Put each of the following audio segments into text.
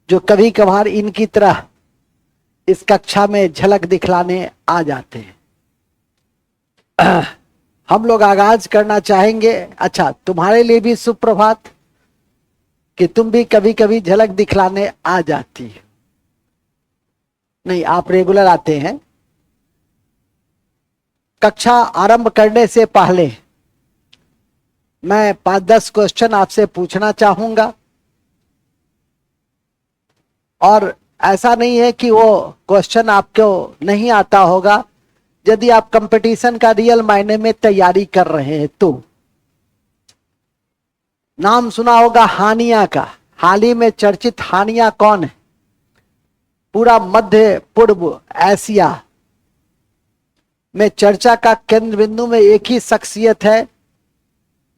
जो कभी कभार इनकी तरह इस कक्षा में झलक दिखलाने आ जाते हैं। हम लोग आगाज करना चाहेंगे। अच्छा, तुम्हारे लिए भी सुप्रभात कि तुम भी कभी कभी झलक दिखलाने आ जाती है। नहीं, आप रेगुलर आते हैं। कक्षा आरंभ करने से पहले मैं 5-10 क्वेश्चन आपसे पूछना चाहूंगा, और ऐसा नहीं है कि वो क्वेश्चन आपको नहीं आता होगा। यदि आप कंपटीशन का रियल मायने में तैयारी कर रहे हैं तो नाम सुना होगा हानिया का। हाल ही में चर्चित हानिया कौन है? पूरा मध्य पूर्व एशिया में चर्चा का केंद्र बिंदु में एक ही शख्सियत है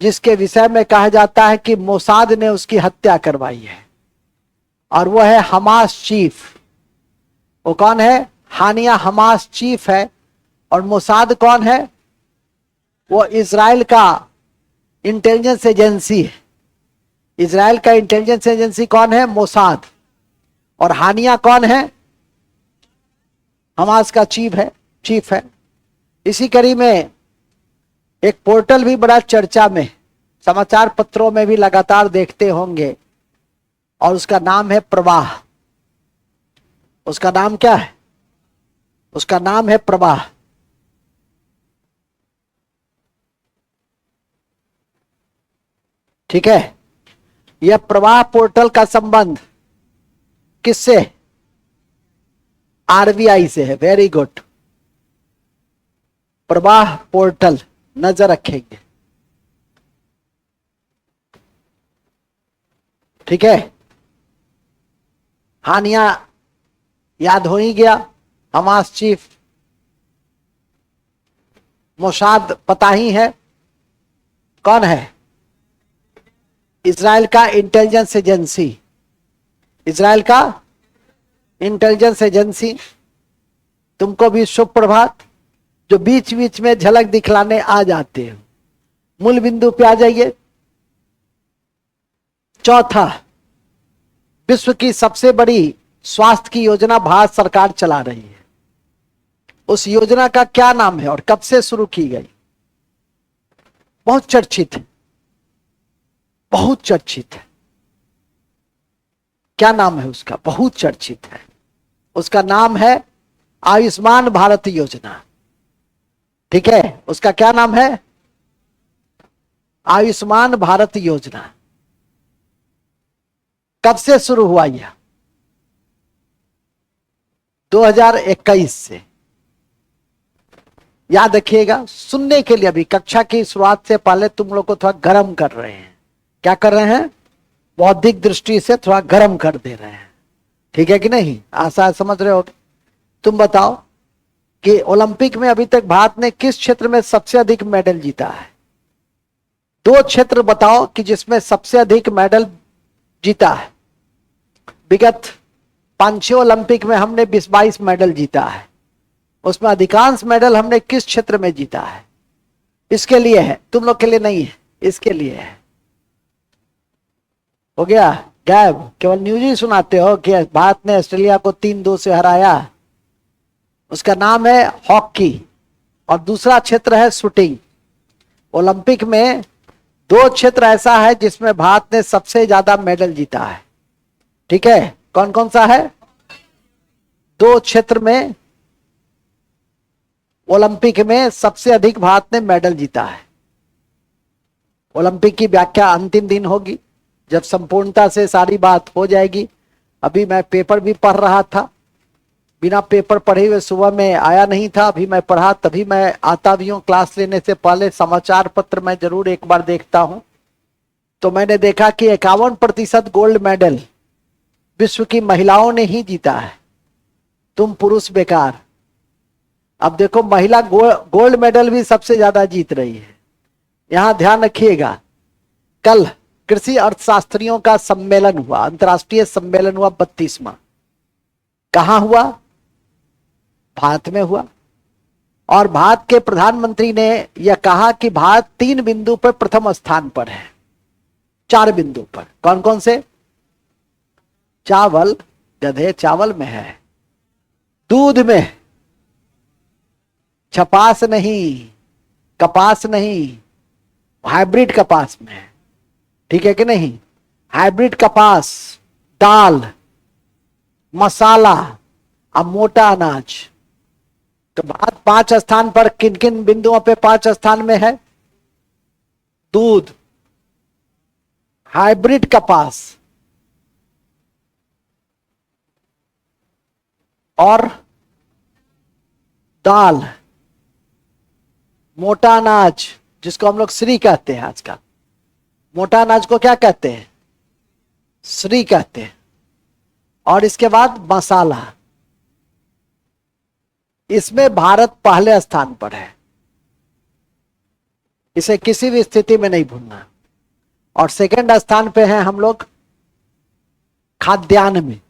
जिसके विषय में कहा जाता है कि मोसाद ने उसकी हत्या करवाई है, और वो है हमास चीफ। वो कौन है? हानिया हमास चीफ है। और मोसाद कौन है? वो इजराइल का इंटेलिजेंस एजेंसी है। इजराइल का इंटेलिजेंस एजेंसी कौन है? मोसाद। और हानिया कौन है? हमास का चीफ है। इसी कड़ी में एक पोर्टल भी बड़ा चर्चा में, समाचार पत्रों में भी लगातार देखते होंगे, और उसका नाम है प्रवाह। उसका नाम क्या है? उसका नाम है प्रवाह। ठीक है। यह प्रवाह पोर्टल का संबंध किससे? आरबीआई से है। Very good. प्रवाह पोर्टल नजर रखेंगे। ठीक है। हानिया याद हो ही गया, हमास चीफ। मोसाद पता ही है कौन है? इजराइल का इंटेलिजेंस एजेंसी। इजराइल का इंटेलिजेंस एजेंसी। तुमको भी शुभ प्रभात, जो बीच बीच में झलक दिखलाने आ जाते हैं। मूल बिंदु पे आ जाइए। चौथा, विश्व की सबसे बड़ी स्वास्थ्य की योजना भारत सरकार चला रही है। उस योजना का क्या नाम है और कब से शुरू की गई? बहुत चर्चित है, बहुत चर्चित है। क्या नाम है उसका? बहुत चर्चित है। उसका नाम है आयुष्मान भारत योजना। ठीक है। उसका क्या नाम है? आयुष्मान भारत योजना। कब से शुरू हुआ यह? 2021 से। याद रखिएगा, सुनने के लिए अभी कक्षा की शुरुआत से पहले तुम लोग को थोड़ा गर्म कर रहे हैं। क्या कर रहे हैं? बौद्धिक दृष्टि से थोड़ा गर्म कर दे रहे हैं। ठीक है कि नहीं? आशा समझ रहे हो। तुम बताओ कि ओलंपिक में अभी तक भारत ने किस क्षेत्र में सबसे अधिक मेडल जीता है? 2 क्षेत्र बताओ कि जिसमें सबसे अधिक मेडल जीता है। विगत 5-6 ओलंपिक में हमने 20-22 मेडल जीता है। उसमें अधिकांश मेडल हमने किस क्षेत्र में जीता है? इसके लिए है, तुम लोग के लिए नहीं है, इसके लिए है। हो गया गायब? केवल न्यूज ही सुनाते हो कि भारत ने ऑस्ट्रेलिया को 3-2 से हराया। उसका नाम है हॉकी, और दूसरा क्षेत्र है शूटिंग। ओलंपिक में 2 क्षेत्र ऐसा है जिसमें भारत ने सबसे ज्यादा मेडल जीता है। ठीक है। कौन कौन सा है? 2 क्षेत्र में ओलंपिक में सबसे अधिक भारत ने मेडल जीता है। ओलंपिक की व्याख्या अंतिम दिन होगी, जब संपूर्णता से सारी बात हो जाएगी। अभी मैं पेपर भी पढ़ रहा था, बिना पेपर पढ़े हुए सुबह में आया नहीं था। अभी मैं पढ़ा, तभी मैं आता भी हूँ। क्लास लेने से पहले समाचार पत्र मैं जरूर एक बार देखता हूं। तो मैंने देखा कि 51% गोल्ड मेडल विश्व की महिलाओं ने ही जीता है। तुम पुरुष बेकार। अब देखो, महिला गोल्ड मेडल भी सबसे ज्यादा जीत रही है। यहां ध्यान रखिएगा, कल कृषि अर्थशास्त्रियों का सम्मेलन हुआ, अंतर्राष्ट्रीय सम्मेलन हुआ 32वां। कहां हुआ? भारत में हुआ। और भारत के प्रधानमंत्री ने यह कहा कि भारत 3 बिंदु पर प्रथम स्थान पर है, 4 बिंदु पर। कौन कौन से? चावल, गधे चावल में है, दूध में, छपास नहीं, कपास नहीं, हाइब्रिड कपास में है, ठीक है कि नहीं, हाइब्रिड कपास, दाल, मसाला और मोटा अनाज। तो बात 5 स्थान पर किन किन बिंदुओं पे 5 स्थान में है? दूध, हाइब्रिड कपास और दाल, मोटा अनाज जिसको हम लोग श्री कहते हैं आजकल। मोटा अनाज को क्या कहते हैं? श्री कहते हैं। और इसके बाद मसाला, इसमें भारत पहले स्थान पर है, इसे किसी भी स्थिति में नहीं भूलना। और सेकंड स्थान पे हैं हम लोग खाद्यान्न में,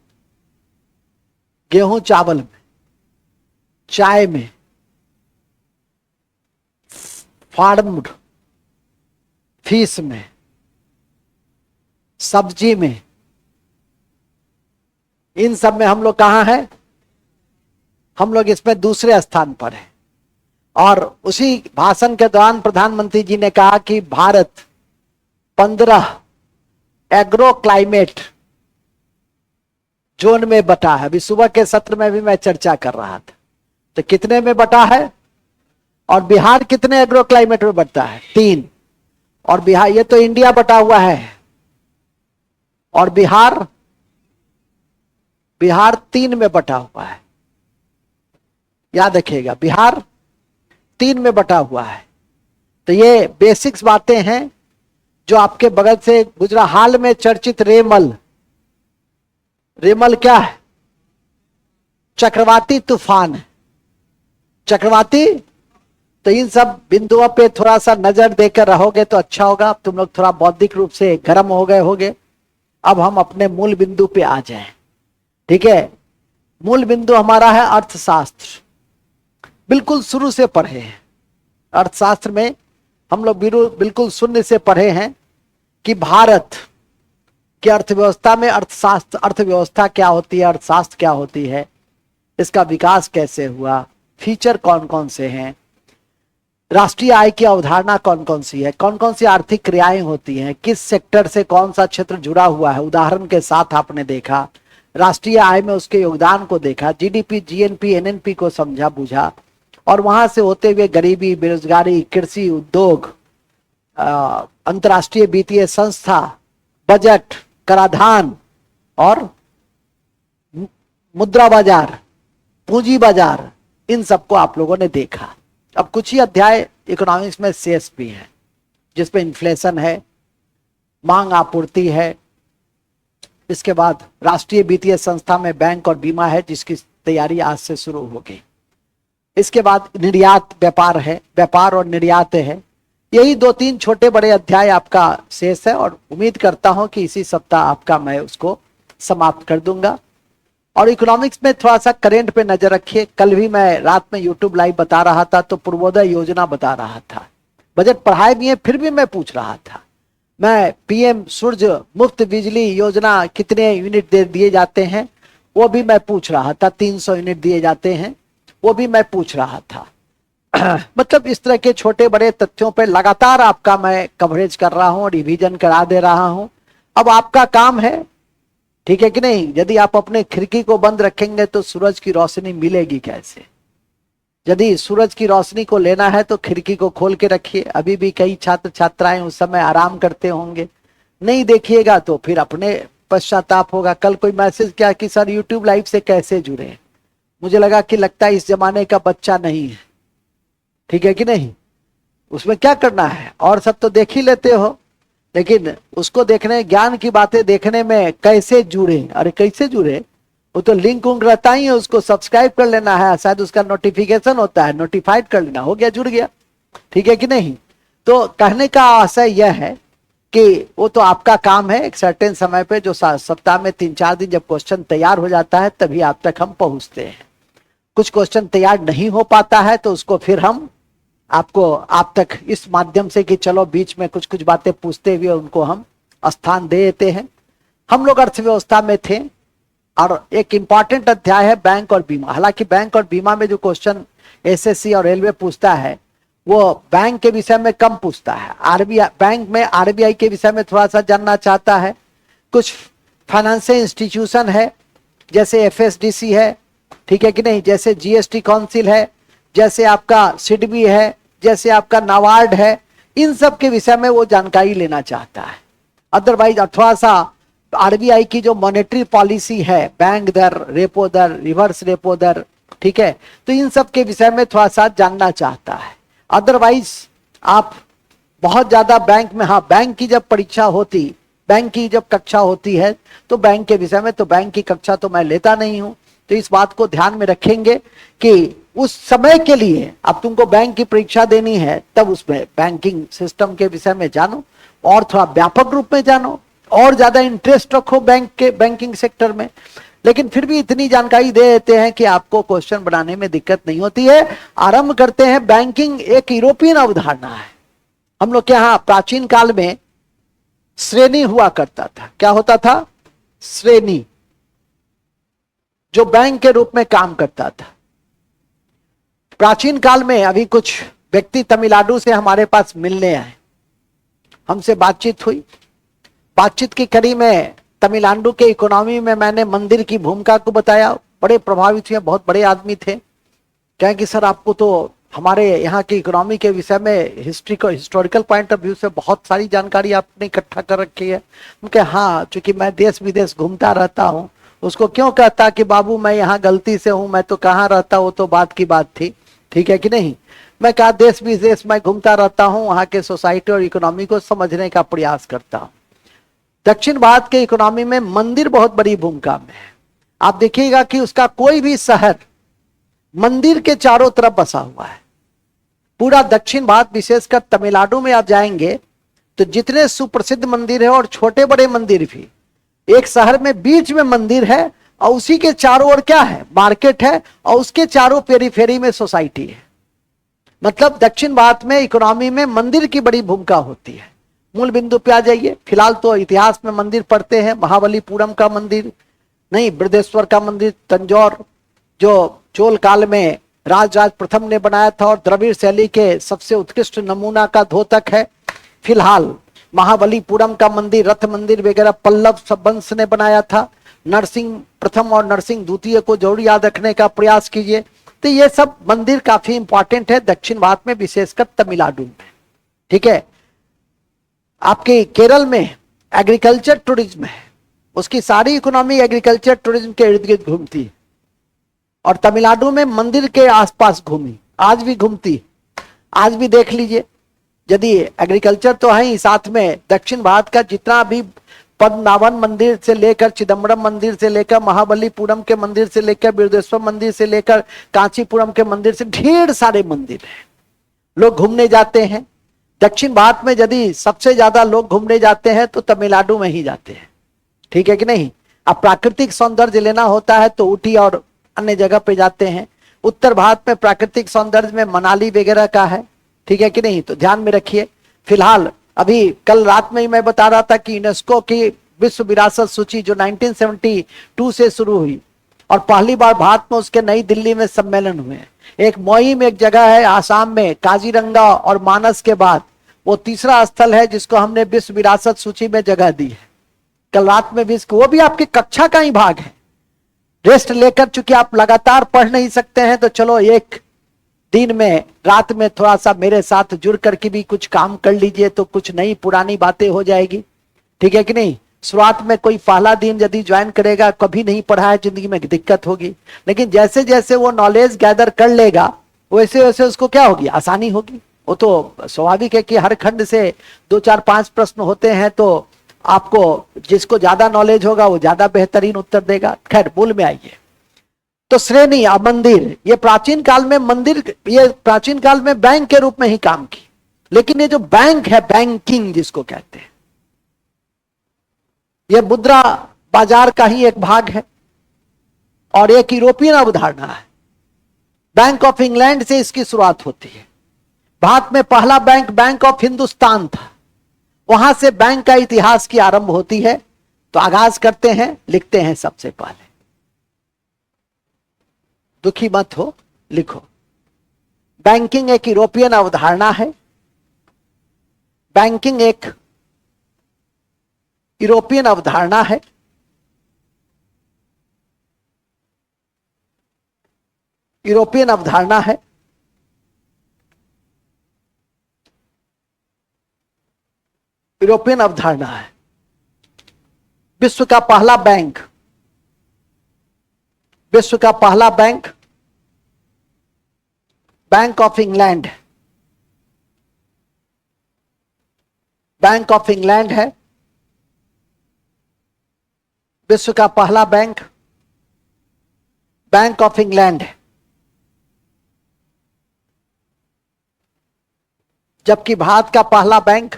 गेहूं चावल में, चाय में, फार्म फिश में, सब्जी में, इन सब में हम लोग कहां हैं? हम लोग इसमें दूसरे स्थान पर हैं। और उसी भाषण के दौरान प्रधानमंत्री जी ने कहा कि भारत 15 एग्रो क्लाइमेट जोन में बटा है। अभी सुबह के सत्र में भी मैं चर्चा कर रहा था, तो कितने में बटा है? और बिहार कितने एग्रो क्लाइमेट में बटा है? 3। और बिहार, ये तो इंडिया बटा हुआ है, और बिहार 3 में बटा हुआ है। याद रखिएगा, बिहार 3 में बटा हुआ है। तो ये बेसिक्स बातें हैं जो आपके बगल से गुजरा। हाल में चर्चित रेमल, रेमल क्या है? चक्रवाती तूफान है, चक्रवाती। तो इन सब बिंदुओं पे थोड़ा सा नजर देकर रहोगे तो अच्छा होगा। अब तुम लोग थोड़ा बौद्धिक रूप से गर्म हो गए होगे। अब हम अपने मूल बिंदु पे आ जाएं, ठीक है। मूल बिंदु हमारा है अर्थशास्त्र। बिल्कुल शुरू से पढ़े हैं अर्थशास्त्र में, हम लोग बिल्कुल शून्य से पढ़े हैं कि भारत की अर्थव्यवस्था में अर्थशास्त्र, अर्थव्यवस्था क्या होती है, अर्थशास्त्र क्या होती है, इसका विकास कैसे हुआ, फीचर कौन कौन से हैं, राष्ट्रीय आय की अवधारणा कौन कौन सी है, कौन कौन सी आर्थिक क्रियाएं होती हैं, किस सेक्टर से कौन सा क्षेत्र जुड़ा हुआ है, उदाहरण के साथ आपने देखा। राष्ट्रीय आय में उसके योगदान को देखा, जीडीपी, जीएनपी, एनएनपी को समझा बूझा, और वहां से होते हुए गरीबी, बेरोजगारी, कृषि, उद्योग, अंतर्राष्ट्रीय वित्तीय संस्था, बजट, कराधान और मुद्रा बाजार, पूंजी बाजार, इन सबको आप लोगों ने देखा। अब कुछ ही अध्याय इकोनॉमिक्स में शेष भी हैं, जिसपे इन्फ्लेशन है, मांग आपूर्ति है। इसके बाद राष्ट्रीय वित्तीय संस्था में बैंक और बीमा है, जिसकी तैयारी आज से शुरू हो गई। इसके बाद निर्यात व्यापार है, व्यापार और निर्यात है। यही 2-3 छोटे बड़े अध्याय आपका शेष है, और उम्मीद करता हूं कि इसी सप्ताह आपका मैं उसको समाप्त कर दूंगा। और इकोनॉमिक्स में थोड़ा सा करेंट पे नजर रखिए। कल भी मैं रात में यूट्यूब लाइव बता रहा था, तो पूर्वोदय योजना बता रहा था। बजट पढ़ाए भी है, फिर भी मैं पूछ रहा था। मैं पीएम सूर्य मुफ्त बिजली योजना कितने यूनिट दे दिए जाते हैं, वो भी मैं पूछ रहा था। 300 यूनिट दिए जाते हैं, वो भी मैं पूछ रहा था। मतलब इस तरह के छोटे बड़े तथ्यों पे लगातार आपका मैं कवरेज कर रहा हूँ, रिवीजन करा दे रहा हूँ। अब आपका काम है, ठीक है कि नहीं। यदि आप अपने खिड़की को बंद रखेंगे तो सूरज की रोशनी मिलेगी कैसे? यदि सूरज की रोशनी को लेना है तो खिड़की को खोल के रखिए। अभी भी कई छात्र छात्राएं उस समय आराम करते होंगे, नहीं देखिएगा तो फिर अपने पश्चाताप होगा। कल कोई मैसेज किया कि सर यूट्यूब लाइव से कैसे जुड़े, मुझे लगा कि लगता है इस जमाने का बच्चा नहीं है, ठीक है कि नहीं। उसमें क्या करना है, और सब तो देख ही लेते हो, लेकिन उसको देखने, ज्ञान की बातें देखने में कैसे जुड़े। अरे कैसे जुड़े, वो तो लिंक उंक रहता ही है, उसको सब्सक्राइब कर लेना है, शायद उसका नोटिफिकेशन होता है, नोटिफाइड कर लेना, हो गया, जुड़ गया, ठीक है कि नहीं। तो कहने का आशय यह है कि वो तो आपका काम है। एक सर्टेन समय पे, जो सप्ताह में 3-4 दिन जब क्वेश्चन तैयार हो जाता है, तभी आप तक हम पहुंचते हैं। कुछ क्वेश्चन तैयार नहीं हो पाता है तो उसको फिर हम आपको आप तक इस माध्यम से कि चलो बीच में कुछ कुछ बातें पूछते हुए उनको हम स्थान दे देते हैं। हम लोग अर्थव्यवस्था में थे, और एक इंपॉर्टेंट अध्याय है बैंक और बीमा। हालांकि बैंक और बीमा में जो क्वेश्चन एसएससी और रेलवे पूछता है वो बैंक के विषय में कम पूछता है। आरबीआई बैंक में आरबीआई के विषय में थोड़ा सा जानना चाहता है। कुछ फाइनेंशियल इंस्टीट्यूशन है जैसे एफएसडीसी है, ठीक है कि नहीं, जैसे जीएसटी काउंसिल है, जैसे आपका सिडबी है, जैसे आपका नाबार्ड है, इन सब के विषय में वो जानकारी लेना चाहता है। अदरवाइज थोड़ा सा आरबीआई की जो मॉनेटरी पॉलिसी है, बैंक दर, रेपो दर, रिवर्स रेपो दर, ठीक है, तो इन सब के विषय में थोड़ा सा जानना चाहता है। अदरवाइज आप बहुत ज्यादा बैंक में, हाँ बैंक की जब परीक्षा होती, बैंक की जब कक्षा होती है तो बैंक के विषय में, तो बैंक की कक्षा तो मैं लेता नहीं हूं, तो इस बात को ध्यान में रखेंगे कि उस समय के लिए अब तुमको बैंक की परीक्षा देनी है तब उसमें बैंकिंग सिस्टम के विषय में जानो और थोड़ा व्यापक रूप में जानो और ज्यादा इंटरेस्ट रखो बैंक के, बैंकिंग सेक्टर में। लेकिन फिर भी इतनी जानकारी दे देते हैं कि आपको क्वेश्चन बनाने में दिक्कत नहीं होती है। आरंभ करते हैं। बैंकिंग एक यूरोपियन अवधारणा है। हम लोग के यहां प्राचीन काल में श्रेणी हुआ करता था। क्या होता था? श्रेणी, जो बैंक के रूप में काम करता था। प्राचीन काल में अभी कुछ व्यक्ति तमिलनाडु से हमारे पास मिलने आए, हमसे बातचीत हुई। बातचीत की कड़ी में तमिलनाडु के इकोनॉमी में मैंने मंदिर की भूमिका को बताया। बड़े प्रभावित हुए, बहुत बड़े आदमी थे। कहें कि सर आपको तो हमारे यहाँ की इकोनॉमी के विषय में हिस्टोरिकल पॉइंट ऑफ व्यू से बहुत सारी जानकारी आपने इकट्ठा कर रखी है। उनके हाँ, चूंकि मैं देश विदेश घूमता रहता हूँ। उसको क्यों कहता कि बाबू मैं यहाँ गलती से हूँ, मैं तो कहाँ रहता, वो तो बात की बात थी, ठीक है कि नहीं। मैं कहा देश विदेश मैं घूमता रहता हूँ, वहाँ के सोसाइटी और इकोनॉमी को समझने का प्रयास करता हूँ। दक्षिण भारत के इकोनॉमी में मंदिर बहुत बड़ी भूमिका में है। आप देखिएगा कि उसका कोई भी शहर मंदिर के चारों तरफ बसा हुआ है। पूरा दक्षिण भारत, विशेषकर तमिलनाडु में आप जाएंगे तो जितने सुप्रसिद्ध मंदिर है और छोटे बड़े मंदिर भी, एक शहर में बीच में मंदिर है और उसी के चारों ओर क्या है? मार्केट है और उसके चारों पेरीफेरी में सोसाइटी है। मतलब दक्षिण भारत में इकोनॉमी में मंदिर की बड़ी भूमिका होती है। मूल बिंदु पे आ जाइए। फिलहाल तो इतिहास में मंदिर पढ़ते हैं। महाबलीपुरम का मंदिर नहीं, बृहदेश्वर का मंदिर तंजौर, जो चोल काल में राजराज प्रथम ने बनाया था और द्रविड़ शैली के सबसे उत्कृष्ट नमूना का द्योतक है। फिलहाल महाबलीपुरम का मंदिर, रथ मंदिर वगैरह पल्लव वंश ने बनाया था। नरसिंह प्रथम और नरसिंह द्वितीय को जरूर याद रखने का प्रयास कीजिए। तो ये सब मंदिर काफी इंपॉर्टेंट है दक्षिण भारत में, विशेषकर तमिलनाडु में, ठीक है। आपके केरल में एग्रीकल्चर टूरिज्म है, उसकी सारी इकोनॉमी एग्रीकल्चर टूरिज्म के इर्द गिर्द घूमती है। और तमिलनाडु में मंदिर के आसपास घूमी, आज भी घूमती। आज भी देख लीजिए, यदि एग्रीकल्चर तो है ही, साथ में दक्षिण भारत का जितना भी पद्मनाभन मंदिर से लेकर, चिदम्बरम मंदिर से लेकर, महाबलीपुरम के मंदिर से लेकर, बृहदेश्वर मंदिर से लेकर, कांचीपुरम के मंदिर से, ढेर सारे मंदिर हैं। लोग घूमने जाते हैं। दक्षिण भारत में यदि सबसे ज्यादा लोग घूमने जाते हैं तो तमिलनाडु में ही जाते हैं, ठीक है कि नहीं। अब प्राकृतिक सौंदर्य लेना होता है तो ऊटी और अन्य जगह पे जाते हैं। उत्तर भारत में प्राकृतिक सौंदर्य में मनाली वगैरह का है, ठीक है कि नहीं, तो ध्यान में रखिए। फिलहाल अभी कल रात में ही मैं बता रहा था कि यूनेस्को की विश्व विरासत सूची जो 1972 से शुरू हुई और पहली बार भारत में उसके नई दिल्ली में सम्मेलन हुए। एक मोई में एक जगह है आसाम में, काजीरंगा और मानस के बाद वो तीसरा स्थल है जिसको हमने विश्व विरासत सूची में जगह दी है। कल रात में भी, वो भी आपकी कक्षा का ही भाग है। रेस्ट लेकर, चूंकि आप लगातार पढ़ नहीं सकते हैं, तो चलो एक दिन में रात में थोड़ा सा मेरे साथ जुड़ करके भी कुछ काम कर लीजिए तो कुछ नई पुरानी बातें हो जाएगी, ठीक है कि नहीं। शुरुआत में कोई पहला दिन यदि ज्वाइन करेगा, कभी नहीं पढ़ा है, जिंदगी में दिक्कत होगी। लेकिन जैसे जैसे वो नॉलेज गैदर कर लेगा वैसे वैसे उसको क्या होगी? आसानी होगी। वो तो स्वाभाविक है कि हर खंड से 2 4 5 प्रश्न होते हैं, तो आपको जिसको ज्यादा नॉलेज होगा वो ज्यादा बेहतरीन उत्तर देगा। खैर, मूल में आइए। तो श्रेणी या मंदिर, ये प्राचीन काल में मंदिर, ये प्राचीन काल में बैंक के रूप में ही काम की। लेकिन ये जो बैंक है, बैंकिंग जिसको कहते हैं, ये मुद्रा बाजार का ही एक भाग है और एक यूरोपियन अवधारणा है। बैंक ऑफ इंग्लैंड से इसकी शुरुआत होती है। भारत में पहला बैंक बैंक ऑफ हिंदुस्तान था, वहां से बैंक का इतिहास की आरंभ होती है। तो आगाज करते हैं, लिखते हैं सबसे पहले दुखी मत हो, लिखो। बैंकिंग एक यूरोपियन अवधारणा है। बैंकिंग एक यूरोपियन अवधारणा है। यूरोपियन अवधारणा है। यूरोपियन अवधारणा है। विश्व का पहला बैंक, विश्व का पहला bank bank of England, bank of England है। विश्व का पहला बैंक बैंक ऑफ इंग्लैंड है। जबकि भारत का पहला बैंक,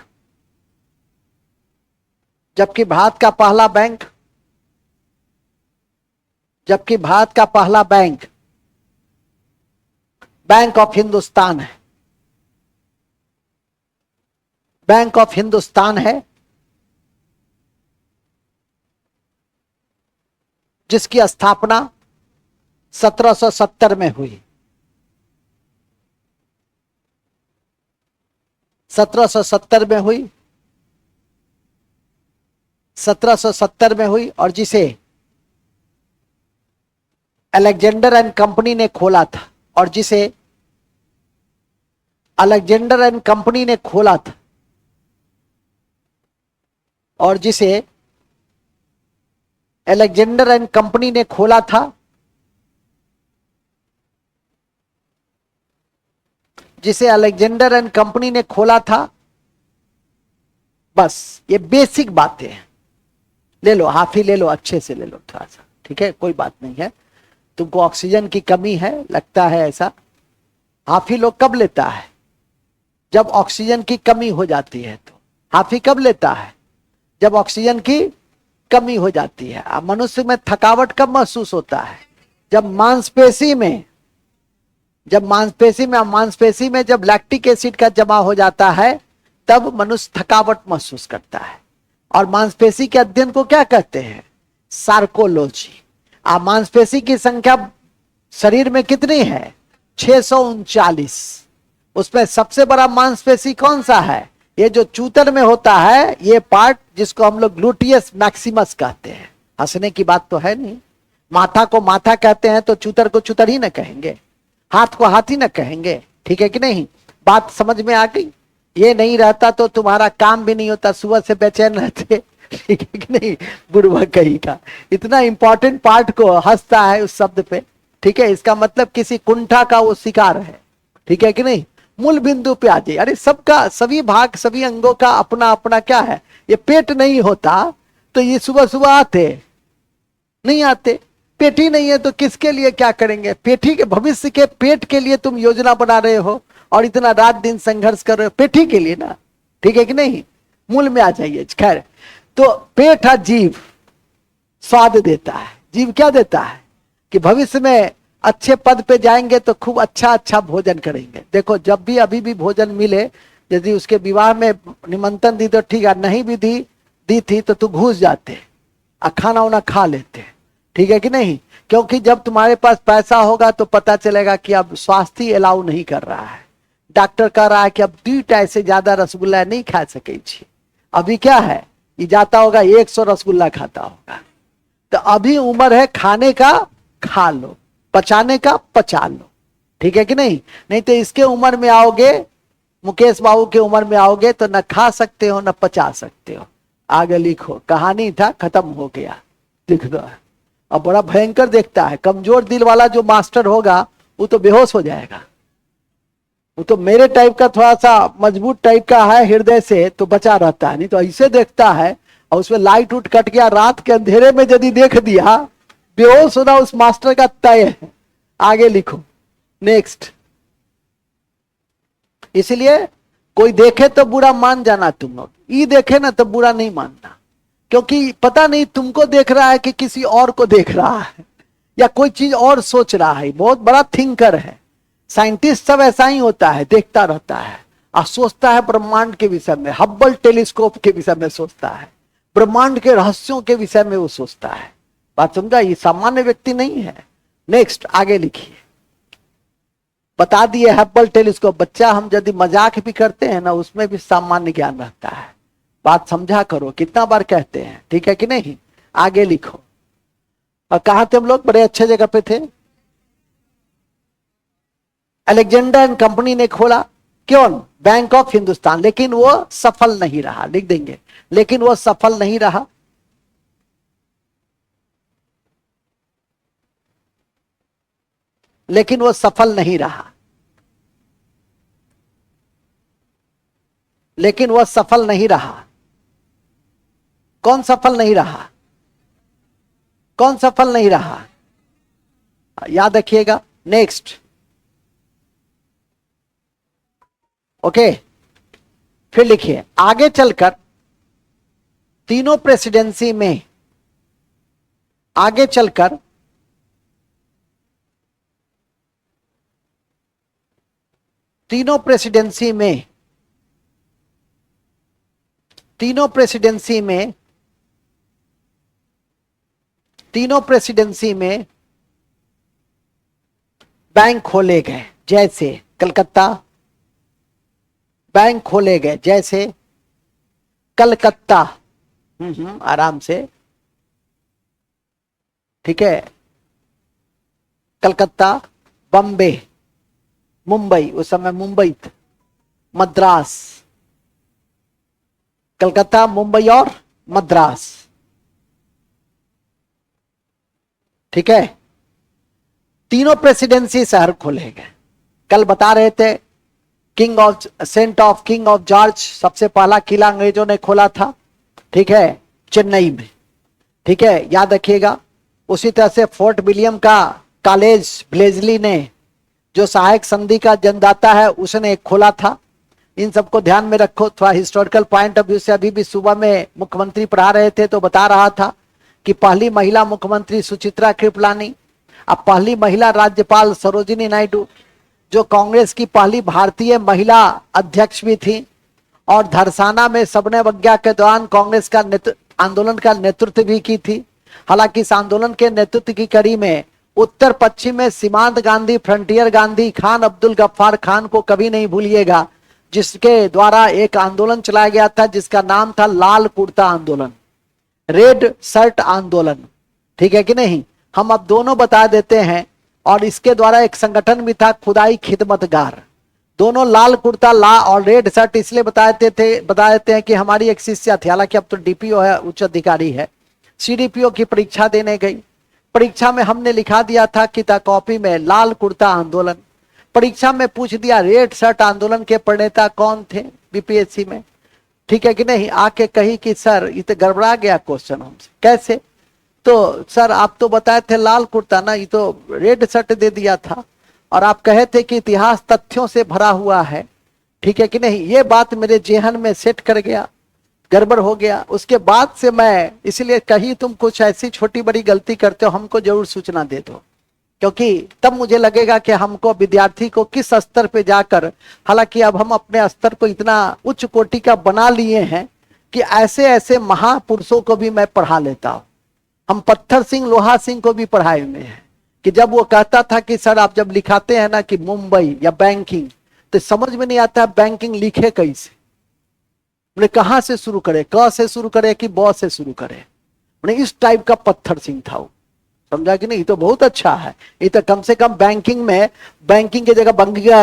जबकि भारत का पहला बैंक, जबकि भारत का पहला बैंक बैंक ऑफ हिंदुस्तान है। बैंक ऑफ हिंदुस्तान है, जिसकी स्थापना 1770 में हुई। 1770 में हुई, 1770 में हुई, और जिसे अलेक्जेंडर एंड कंपनी ने खोला था, और जिसे अलेक्जेंडर एंड कंपनी ने खोला था, और जिसे अलेक्जेंडर एंड कंपनी ने खोला था, जिसे अलेक्जेंडर एंड कंपनी ने खोला था। बस ये बेसिक बातें हैं, ले लो, हाफ ही ले लो, अच्छे से ले लो थोड़ा सा, ठीक है, कोई बात नहीं है। तुमको ऑक्सीजन की कमी है, लगता है ऐसा। हाफी लोग कब लेता है? जब ऑक्सीजन की कमी हो जाती है। तो हाफी कब लेता है? जब ऑक्सीजन की कमी हो जाती है। अब मनुष्य में थकावट कब महसूस होता है? जब मांसपेशी में, मांसपेशी में जब लैक्टिक एसिड का जमा हो जाता है, तब मनुष्य थकावट महसूस करता है। और मांसपेशी के अध्ययन को क्या कहते हैं? सार्कोलॉजी। अब मांसपेशी की संख्या शरीर में कितनी है? 639। उसमें सबसे बड़ा मांसपेशी कौन सा है? ये जो चूतर में होता है, ये पार्ट जिसको हम लोग ग्लूटियस मैक्सिमस कहते हैं। हंसने की बात तो है नहीं। माथा को माथा कहते हैं तो चूतर को चूतर ही ना कहेंगे, हाथ को हाथ ही ना कहेंगे, ठीक है कि नहीं? बात समझ में आ गई? ये नहीं रहता तो तुम्हारा काम भी नहीं होता, सुबह से बेचैन रहते, ठीक है कि नहीं? बुढ़वा कहीं का इतना इंपॉर्टेंट पार्ट को हंसता है उस शब्द पे, ठीक है? इसका मतलब किसी कुंठा का वो शिकार है, ठीक है कि नहीं? मूल बिंदु पे आ जाइए। अरे सबका, सभी भाग, सभी अंगों का अपना अपना क्या है? ये पेट नहीं होता तो ये सुबह सुबह आते नहीं आते। पेट ही नहीं है तो किसके लिए क्या करेंगे? पेट ही के भविष्य के पेट के लिए तुम योजना बना रहे हो और इतना रात दिन संघर्ष कर रहे हो, पेट ही के लिए ना, ठीक है कि नहीं? मूल में आ जाइए। खैर, तो पेट है जीव, स्वाद देता है। जीव क्या देता है? कि भविष्य में अच्छे पद पे जाएंगे तो खूब अच्छा अच्छा भोजन करेंगे। देखो, जब भी अभी भी भोजन मिले, यदि उसके विवाह में निमंत्रण दी तो ठीक है, नहीं भी दी थी तो तू घुस जाते और खाना वाना खा लेते, ठीक है कि नहीं? क्योंकि जब तुम्हारे पास पैसा होगा तो पता चलेगा कि अब स्वास्थ्य अलाउ नहीं कर रहा है। डॉक्टर कह रहा है कि अब 2 टाइम से ज्यादा रसगुल्ला नहीं खा सके छी। अभी क्या है, ये जाता होगा 100 रसगुल्ला खाता होगा। तो अभी उम्र है खाने का, खा लो, पचाने का पचा लो, ठीक है कि नहीं? नहीं तो इसके उम्र में आओगे, मुकेश बाबू के उम्र में आओगे तो न खा सकते हो न पचा सकते हो। आगे लिखो, कहानी था, खत्म हो गया, लिख दो। अब बड़ा भयंकर देखता है। कमजोर दिल वाला जो मास्टर होगा वो तो बेहोश हो जाएगा। वो तो मेरे टाइप का थोड़ा सा मजबूत टाइप का है हृदय से, तो बचा रहता है। नहीं तो ऐसे देखता है और उसमें लाइट उठ कट गया, रात के अंधेरे में यदि देख दिया, बेहोश होना उस मास्टर का तय है। आगे लिखो, नेक्स्ट। इसलिए कोई देखे तो बुरा मान जाना तुम लोग, ये देखे ना तो बुरा नहीं मानना, क्योंकि पता नहीं तुमको देख रहा है कि किसी और को देख रहा है या कोई चीज और सोच रहा है। बहुत बड़ा थिंकर है। साइंटिस्ट सब ऐसा ही होता है, देखता रहता है और सोचता है ब्रह्मांड के विषय में, हब्बल टेलीस्कोप के विषय में सोचता है, ब्रह्मांड के रहस्यों के विषय में वो सोचता है। बात समझा? ये सामान्य व्यक्ति नहीं है। नेक्स्ट, आगे लिखिए। बता दिए हब्बल टेलीस्कोप। बच्चा हम यदि मजाक भी करते हैं ना, उसमें भी सामान्य ज्ञान रहता है। बात समझा करो, कितना बार कहते हैं, ठीक है कि नहीं। आगे लिखो। और कहा थे हम लोग, बड़े अच्छे जगह पे थे। अलेक्जेंडर एंड कंपनी ने खोला, क्यों, बैंक ऑफ हिंदुस्तान, लेकिन वो सफल नहीं रहा। लिख देंगे, लेकिन वो सफल नहीं रहा। लेकिन वो सफल नहीं रहा। लेकिन वो सफल नहीं रहा। कौन सफल नहीं रहा? कौन सफल नहीं रहा? याद रखिएगा। Next, okay. फिर लिखिए, आगे चलकर तीनों प्रेसिडेंसी में, आगे चलकर तीनों प्रेसिडेंसी में, तीनों प्रेसिडेंसी में, तीनों प्रेसिडेंसी में बैंक खोले गए। जैसे कलकत्ता, बैंक खोले गए जैसे कलकत्ता, आराम से, ठीक है। कलकत्ता, बम्बे, मुंबई, उस समय मुंबई था, मद्रास, कलकत्ता, मुंबई और मद्रास, ठीक है। तीनों प्रेसिडेंसी शहर खोले गए। कल बता रहे थे, king of saint of king of George, सबसे पहला किला अंग्रेजों ने खोला था, ठीक है, चेन्नई में, ठीक है, याद रखिएगा। उसी तरह से फोर्ट विलियम का कॉलेज ब्लेजली ने, जो सहायक संधि का जन्मदाता है, उसने खोला था। इन सबको ध्यान में रखो। थोड़ा हिस्टोरिकल पॉइंट ऑफ व्यू से, अभी भी सुबह में मुख्यमंत्री पढ़ा रहे थे तो बता रहा था कि पहली महिला मुख्यमंत्री सुचित्रा कृपलानी, अब पहली महिला राज्यपाल सरोजिनी नायडू, जो कांग्रेस की पहली भारतीय महिला अध्यक्ष भी थी, और धरसाना में सबने के दौरान कांग्रेस का आंदोलन का नेतृत्व भी की थी। हालांकि इस आंदोलन के नेतृत्व की कड़ी में उत्तर पश्चिम में सीमांत गांधी, फ्रंटियर गांधी, खान अब्दुल गफ्फार खान को कभी नहीं भूलिएगा, जिसके द्वारा एक आंदोलन चलाया गया था जिसका नाम था लाल कुर्ता आंदोलन, रेड शर्ट आंदोलन, ठीक है कि नहीं। हम अब दोनों बता देते हैं। और इसके द्वारा एक संगठन भी था, खुदाई खिदमतगार। दोनों लाल कुर्ता ला और रेड शर्ट इसलिए बता देते हैं कि हमारी एक शिष्या थी, हालांकि अब तो डीपीओ है, उच्च अधिकारी है, सीडीपीओ की परीक्षा देने गई। परीक्षा में हमने लिखा दिया था किताब कॉपी में लाल कुर्ता आंदोलन। परीक्षा में पूछ दिया रेड शर्ट आंदोलन के प्रणेता कौन थे बीपीएससी में, ठीक है कि नहीं। आके कही कि सर ये तो गड़बड़ा गया क्वेश्चन हमसे। कैसे? तो सर आप तो बताए थे लाल कुर्ता ना, ये तो रेड शर्ट दे दिया था, और आप कहे थे कि इतिहास तथ्यों से भरा हुआ है, ठीक है कि नहीं। ये बात मेरे जेहन में सेट कर गया, गड़बड़ हो गया। उसके बाद से मैं इसलिए कही तुम कुछ ऐसी छोटी बड़ी गलती करते हो हमको जरूर सूचना दे दो, क्योंकि तब मुझे लगेगा कि हमको विद्यार्थी को किस स्तर पे जाकर, हालांकि अब हम अपने स्तर को इतना उच्च कोटि का बना लिए हैं कि ऐसे ऐसे महापुरुषों को भी मैं पढ़ा लेता हूं। हम पत्थर सिंह लोहा सिंह को भी पढ़ाए हुए हैं कि जब वो कहता था कि सर आप जब लिखाते हैं ना कि मुंबई या बैंकिंग, तो समझ में नहीं आता बैंकिंग लिखे कैसे, बोले कहां से शुरू करे, क से शुरू करे कि ब से शुरू करे। बोले इस टाइप का पत्थर सिंह था वो, समझा कि नहीं। तो बहुत अच्छा है, ये तो कम से कम बैंकिंग में बैंकिंग की जगह बंगिया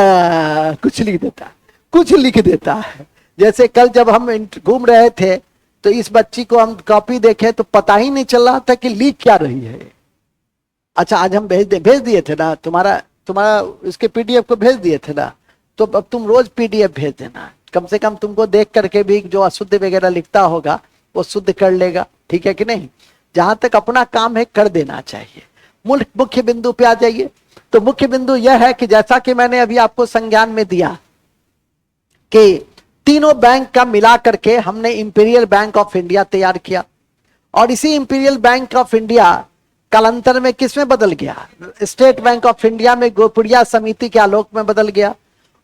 कुछ लिख देता, कुछ लिख देता है। जैसे कल जब हम घूम रहे थे तो इस बच्ची को हम कॉपी देखे तो पता ही नहीं चल रहा था कि लिख क्या रही है। अच्छा आज हम भेज दिए थे ना, तुम्हारा इसके पीडीएफ को भेज दिए थे ना, तो अब तुम रोज पीडीएफ भेज देना, कम से कम तुमको देख करके भी जो अशुद्ध वगैरह लिखता होगा वो शुद्ध कर लेगा, ठीक है कि नहीं। जहां तक अपना काम है कर देना चाहिए। मुख्य बिंदु पे आ जाइए। तो मुख्य बिंदु यह है कि जैसा कि मैंने अभी आपको संज्ञान में दिया कि तीनों बैंक का मिला करके हमने इंपीरियल बैंक ऑफ इंडिया तैयार किया, और इसी इंपीरियल बैंक ऑफ इंडिया कालांतर में किस में बदल गया, स्टेट बैंक ऑफ इंडिया में गोपुरिया समिति के आलोक में बदल गया,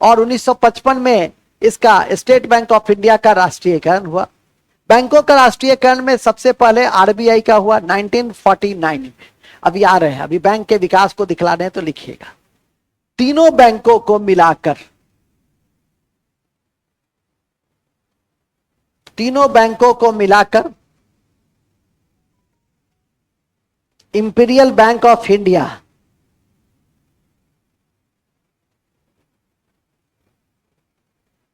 और 1955 में इसका स्टेट बैंक ऑफ इंडिया का राष्ट्रीयकरण हुआ। बैंकों का राष्ट्रीयकरण में सबसे पहले आरबीआई का हुआ 1949 में। अभी आ रहे हैं, अभी बैंक के विकास को दिखला रहे हैं तो लिखिएगा। तीनों बैंकों को मिलाकर, तीनों बैंकों को मिलाकर imperial bank of India,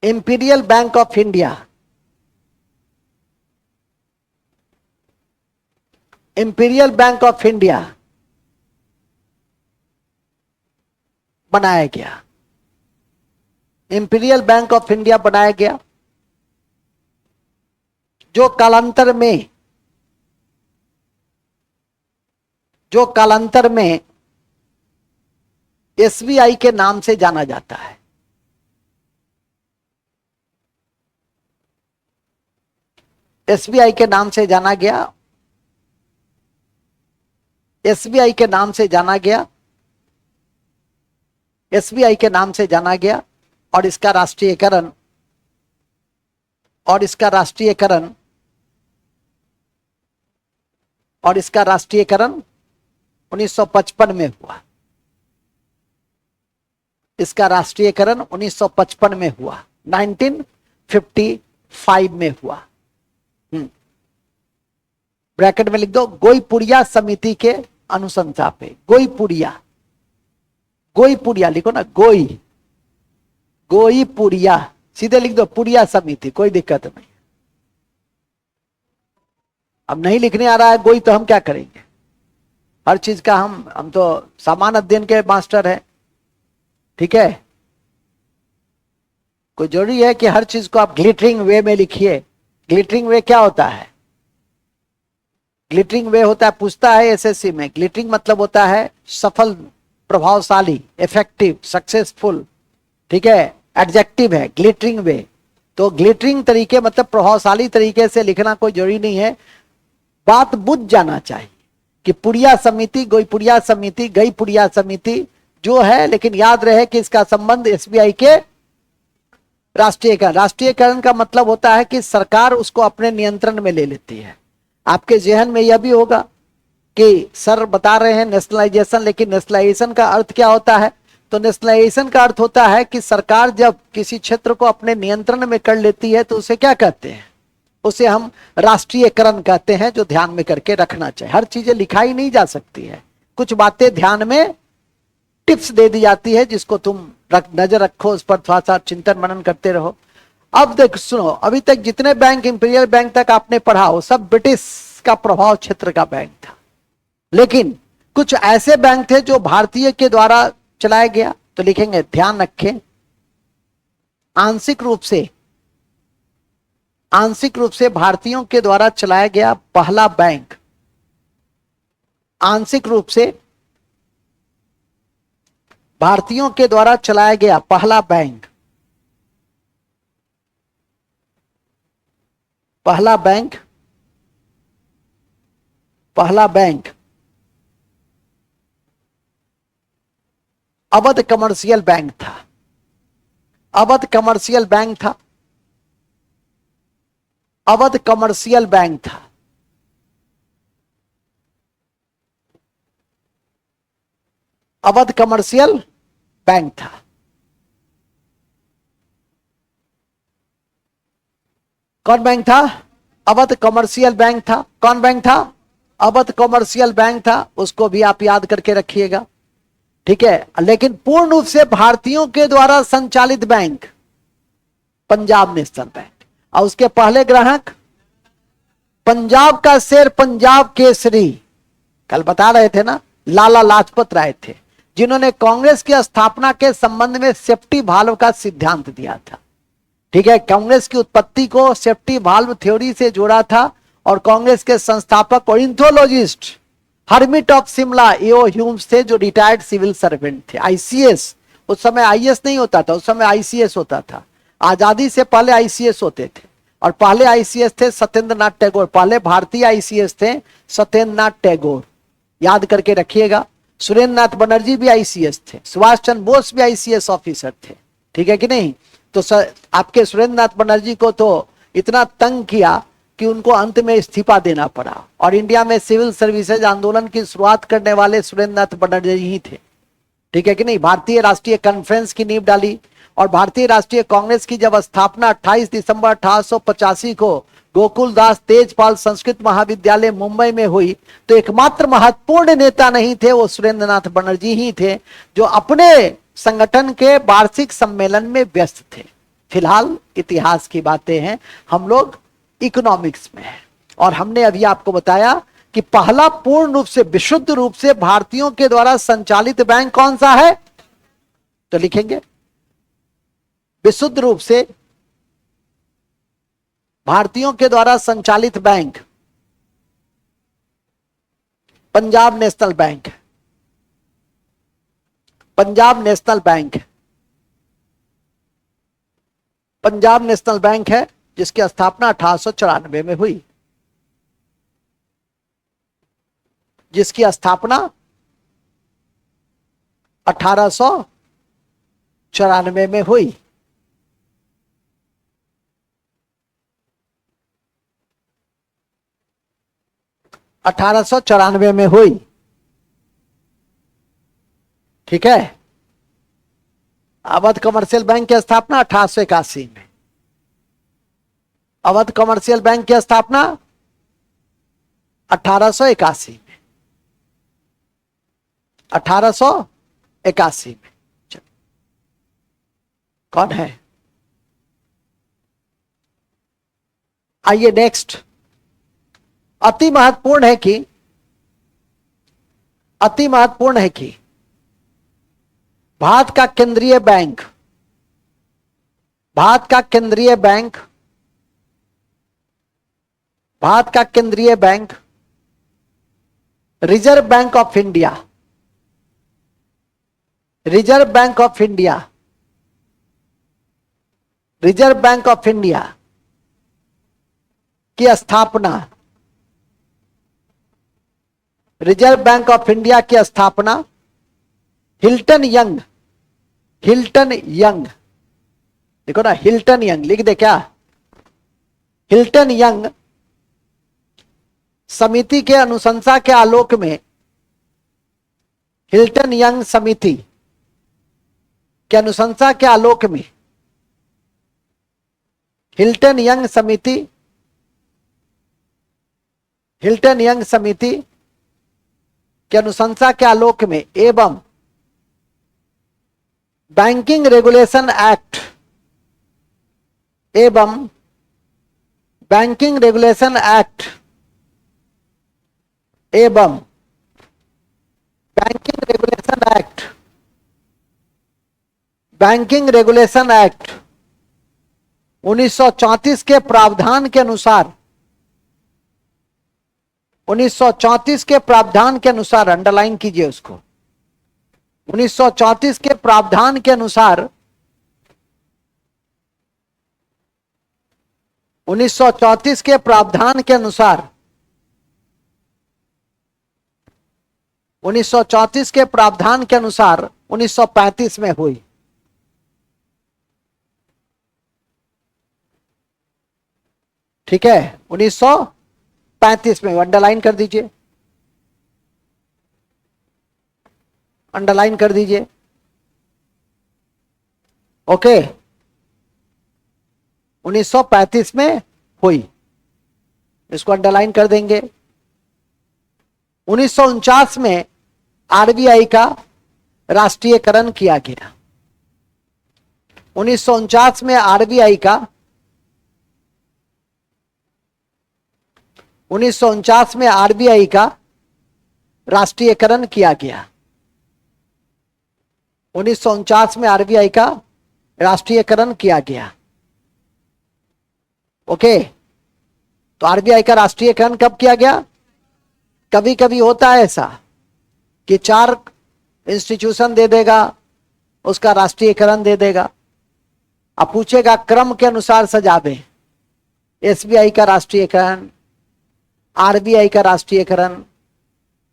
imperial bank of India, imperial bank of India बनाया गया। इंपीरियल बैंक ऑफ इंडिया बनाया गया, जो कालांतर में एसबीआई के नाम से जाना जाता है। एसबीआई के नाम से जाना गया, एसबीआई के नाम से जाना गया, एसबीआई के नाम से जाना गया। और इसका राष्ट्रीयकरण, और इसका राष्ट्रीयकरण, और इसका राष्ट्रीयकरण 1955 में हुआ। इसका राष्ट्रीयकरण 1955 में हुआ, 1955 में हुआ। ब्रैकेट में लिख दो, गोईपुड़िया समिति के अनुशंसा पे। गोईपुड़िया, गोईपुड़िया लिखो ना, गोईपुड़िया, सीधे लिख दो पुड़िया समिति, कोई दिक्कत नहीं। अब नहीं लिखने आ रहा है गोई तो हम क्या करेंगे? हर चीज का हम तो सामान्य अध्ययन के मास्टर हैं, ठीक है। कोई जरूरी है कि हर चीज को आप ग्लिटरिंग वे में लिखिए। ग्लिटरिंग वे क्या होता है? ग्लिटरिंग वे होता है, पूछता है एसएससी में, ग्लिटरिंग मतलब होता है सफल, प्रभावशाली, इफेक्टिव, सक्सेसफुल, ठीक है, एडजेक्टिव है ग्लिटरिंग वे। तो ग्लिटरिंग तरीके मतलब प्रभावशाली तरीके से लिखना कोई जरूरी नहीं है, बात बुझ जाना चाहिए कि पुड़िया समिति, गोईपुड़िया समिति, गईपुड़िया समिति जो है, लेकिन याद रहे कि इसका संबंध एसबीआई के राष्ट्रीयकरण। राष्ट्रीयकरण का मतलब होता है कि सरकार उसको अपने नियंत्रण में ले लेती है। आपके जहन में यह भी होगा कि सर बता रहे हैं नेशनलाइजेशन, लेकिन नेशनलाइजेशन का अर्थ क्या होता है? तो नेशनलाइजेशन का अर्थ होता है कि सरकार जब किसी क्षेत्र को अपने नियंत्रण में कर लेती है तो उसे क्या कहते हैं? उसे हम राष्ट्रीयकरण कहते हैं, जो ध्यान में करके रखना चाहिए। हर चीजें लिखाई नहीं जा सकती है, कुछ बातें ध्यान में टिप्स दे दी जाती है, जिसको तुम नजर रखो, उस पर थोड़ा सा चिंतन मनन करते रहो। अब देख सुनो, अभी तक जितने बैंक, इंपीरियल बैंक तक आपने पढ़ा हो, सब ब्रिटिश का प्रभाव क्षेत्र का बैंक था। लेकिन कुछ ऐसे बैंक थे जो भारतीय के द्वारा चलाया गया। तो लिखेंगे, ध्यान रखें, आंशिक रूप से भारतीयों के द्वारा चलाया गया पहला बैंक, आंशिक रूप से भारतीयों के द्वारा चलाया गया पहला बैंक, पहला बैंक अवध कमर्शियल बैंक था। अवध कमर्शियल बैंक था, अवध कमर्शियल बैंक था। अवध कमर्शियल बैंक था। कौन बैंक था? अवध कमर्शियल बैंक था। कौन बैंक था? अवध कमर्शियल बैंक था। उसको भी आप याद करके रखिएगा, ठीक है। लेकिन पूर्ण रूप से भारतीयों के द्वारा संचालित बैंक पंजाब नेशनल बैंक, और उसके पहले ग्राहक पंजाब का शेर, पंजाब केसरी, कल बता रहे थे ना, लाला लाजपत राय थे, जिन्होंने कांग्रेस की स्थापना के संबंध में सेफ्टी वाल्व का सिद्धांत दिया था, ठीक है। कांग्रेस की उत्पत्ति को सेफ्टी वाल्व थ्योरी से जोड़ा था, और कांग्रेस के संस्थापक और ornithologist hermit of Shimla AO Humes थे, जो रिटायर्ड सिविल सर्वेंट थे, आईसीएस। उस समय आईएएस नहीं होता था, उस समय आईसीएस होता था। आजादी से पहले आईसीएस होते थे, और पहले आईसीएस थे सत्येंद्र नाथ टैगोर। पहले भारतीय आईसीएस थे सत्येंद्र नाथ टैगोर, याद करके रखिएगा। सुरेंद्र नाथ बनर्जी भी आईसीएस थे, सुभाष चंद्र बोस भी आईसीएस ऑफिसर थे, ठीक है कि नहीं। तो आपके सुरेंद्र नाथ बनर्जी को तो इतना तंग किया कि उनको अंत में इस्तीफा देना पड़ा, और इंडिया में सिविल सर्विसेज आंदोलन की शुरुआत करने वाले सुरेंद्र नाथ बनर्जी ही थे, ठीक है कि नहीं। भारतीय राष्ट्रीय कॉन्फ्रेंस की नींव डाली और भारतीय राष्ट्रीय कांग्रेस की जब स्थापना 28 दिसंबर 1885 को गोकुलदास तेजपाल संस्कृत महाविद्यालय मुंबई में हुई, तो एकमात्र महत्वपूर्ण नेता नहीं थे, वो सुरेंद्रनाथ बनर्जी ही थे, जो अपने संगठन के वार्षिक सम्मेलन में व्यस्त थे। फिलहाल इतिहास की बातें हैं, हम लोग इकोनॉमिक्स में हैं। और हमने अभी आपको बताया कि पहला पूर्ण रूप से विशुद्ध रूप से भारतीयों के द्वारा संचालित बैंक कौन सा है, तो लिखेंगे विशुद्ध रूप से भारतीयों के द्वारा संचालित bank Punjab national bank. Punjab national bank, Punjab national bank है जिसकी स्थापना 1894 में हुई, जिसकी स्थापना 1894 में हुई। में हुई, ठीक है। अवध कमर्शियल बैंक की स्थापना 1881 में। अवध कमर्शियल बैंक की स्थापना 1881 में, 1881 में। कौन है? आइए नेक्स्ट। अति महत्वपूर्ण है कि भारत का केंद्रीय बैंक, भारत का केंद्रीय बैंक, भारत का केंद्रीय bank reserve bank of India, reserve bank of India, reserve bank of India की स्थापना, रिजर्व बैंक ऑफ इंडिया की स्थापना हिल्टन यंग, हिल्टन यंग, देखो ना हिल्टन यंग लिख दे क्या, हिल्टन यंग समिति के अनुशंसा के आलोक में, हिल्टन यंग समिति के अनुशंसा के आलोक में, हिल्टन यंग समिति, हिल्टन यंग समिति के अनुशंसा के आलोक में एवं बैंकिंग रेगुलेशन एक्ट, एवं बैंकिंग रेगुलेशन एक्ट, एवं banking regulation act, banking regulation act 1934 के प्रावधान के अनुसार, 1934 के प्रावधान के अनुसार, अंडरलाइन कीजिए उसको, 1934 के प्रावधान के अनुसार, 1934 के प्रावधान के अनुसार, 1934 के प्रावधान के अनुसार 1935 में हुई। ठीक है, 1935 में, अंडरलाइन कर दीजिए, अंडरलाइन कर दीजिए। ओके, 1935 में हुई, इसको अंडरलाइन कर देंगे। 1949 में आरबीआई का राष्ट्रीयकरण किया गया। 1949 में आरबीआई का, 1949 में आरबीआई का राष्ट्रीयकरण किया गया। 1949 में आरबीआई का राष्ट्रीयकरण किया गया। ओके, तो आरबीआई का राष्ट्रीयकरण कब किया गया? कभी कभी होता है ऐसा कि 4 इंस्टीट्यूशन दे देगा, उसका राष्ट्रीयकरण दे देगा। अब पूछेगा क्रम के अनुसार सजावे, एसबीआई का राष्ट्रीयकरण, आरबीआई का राष्ट्रीयकरण,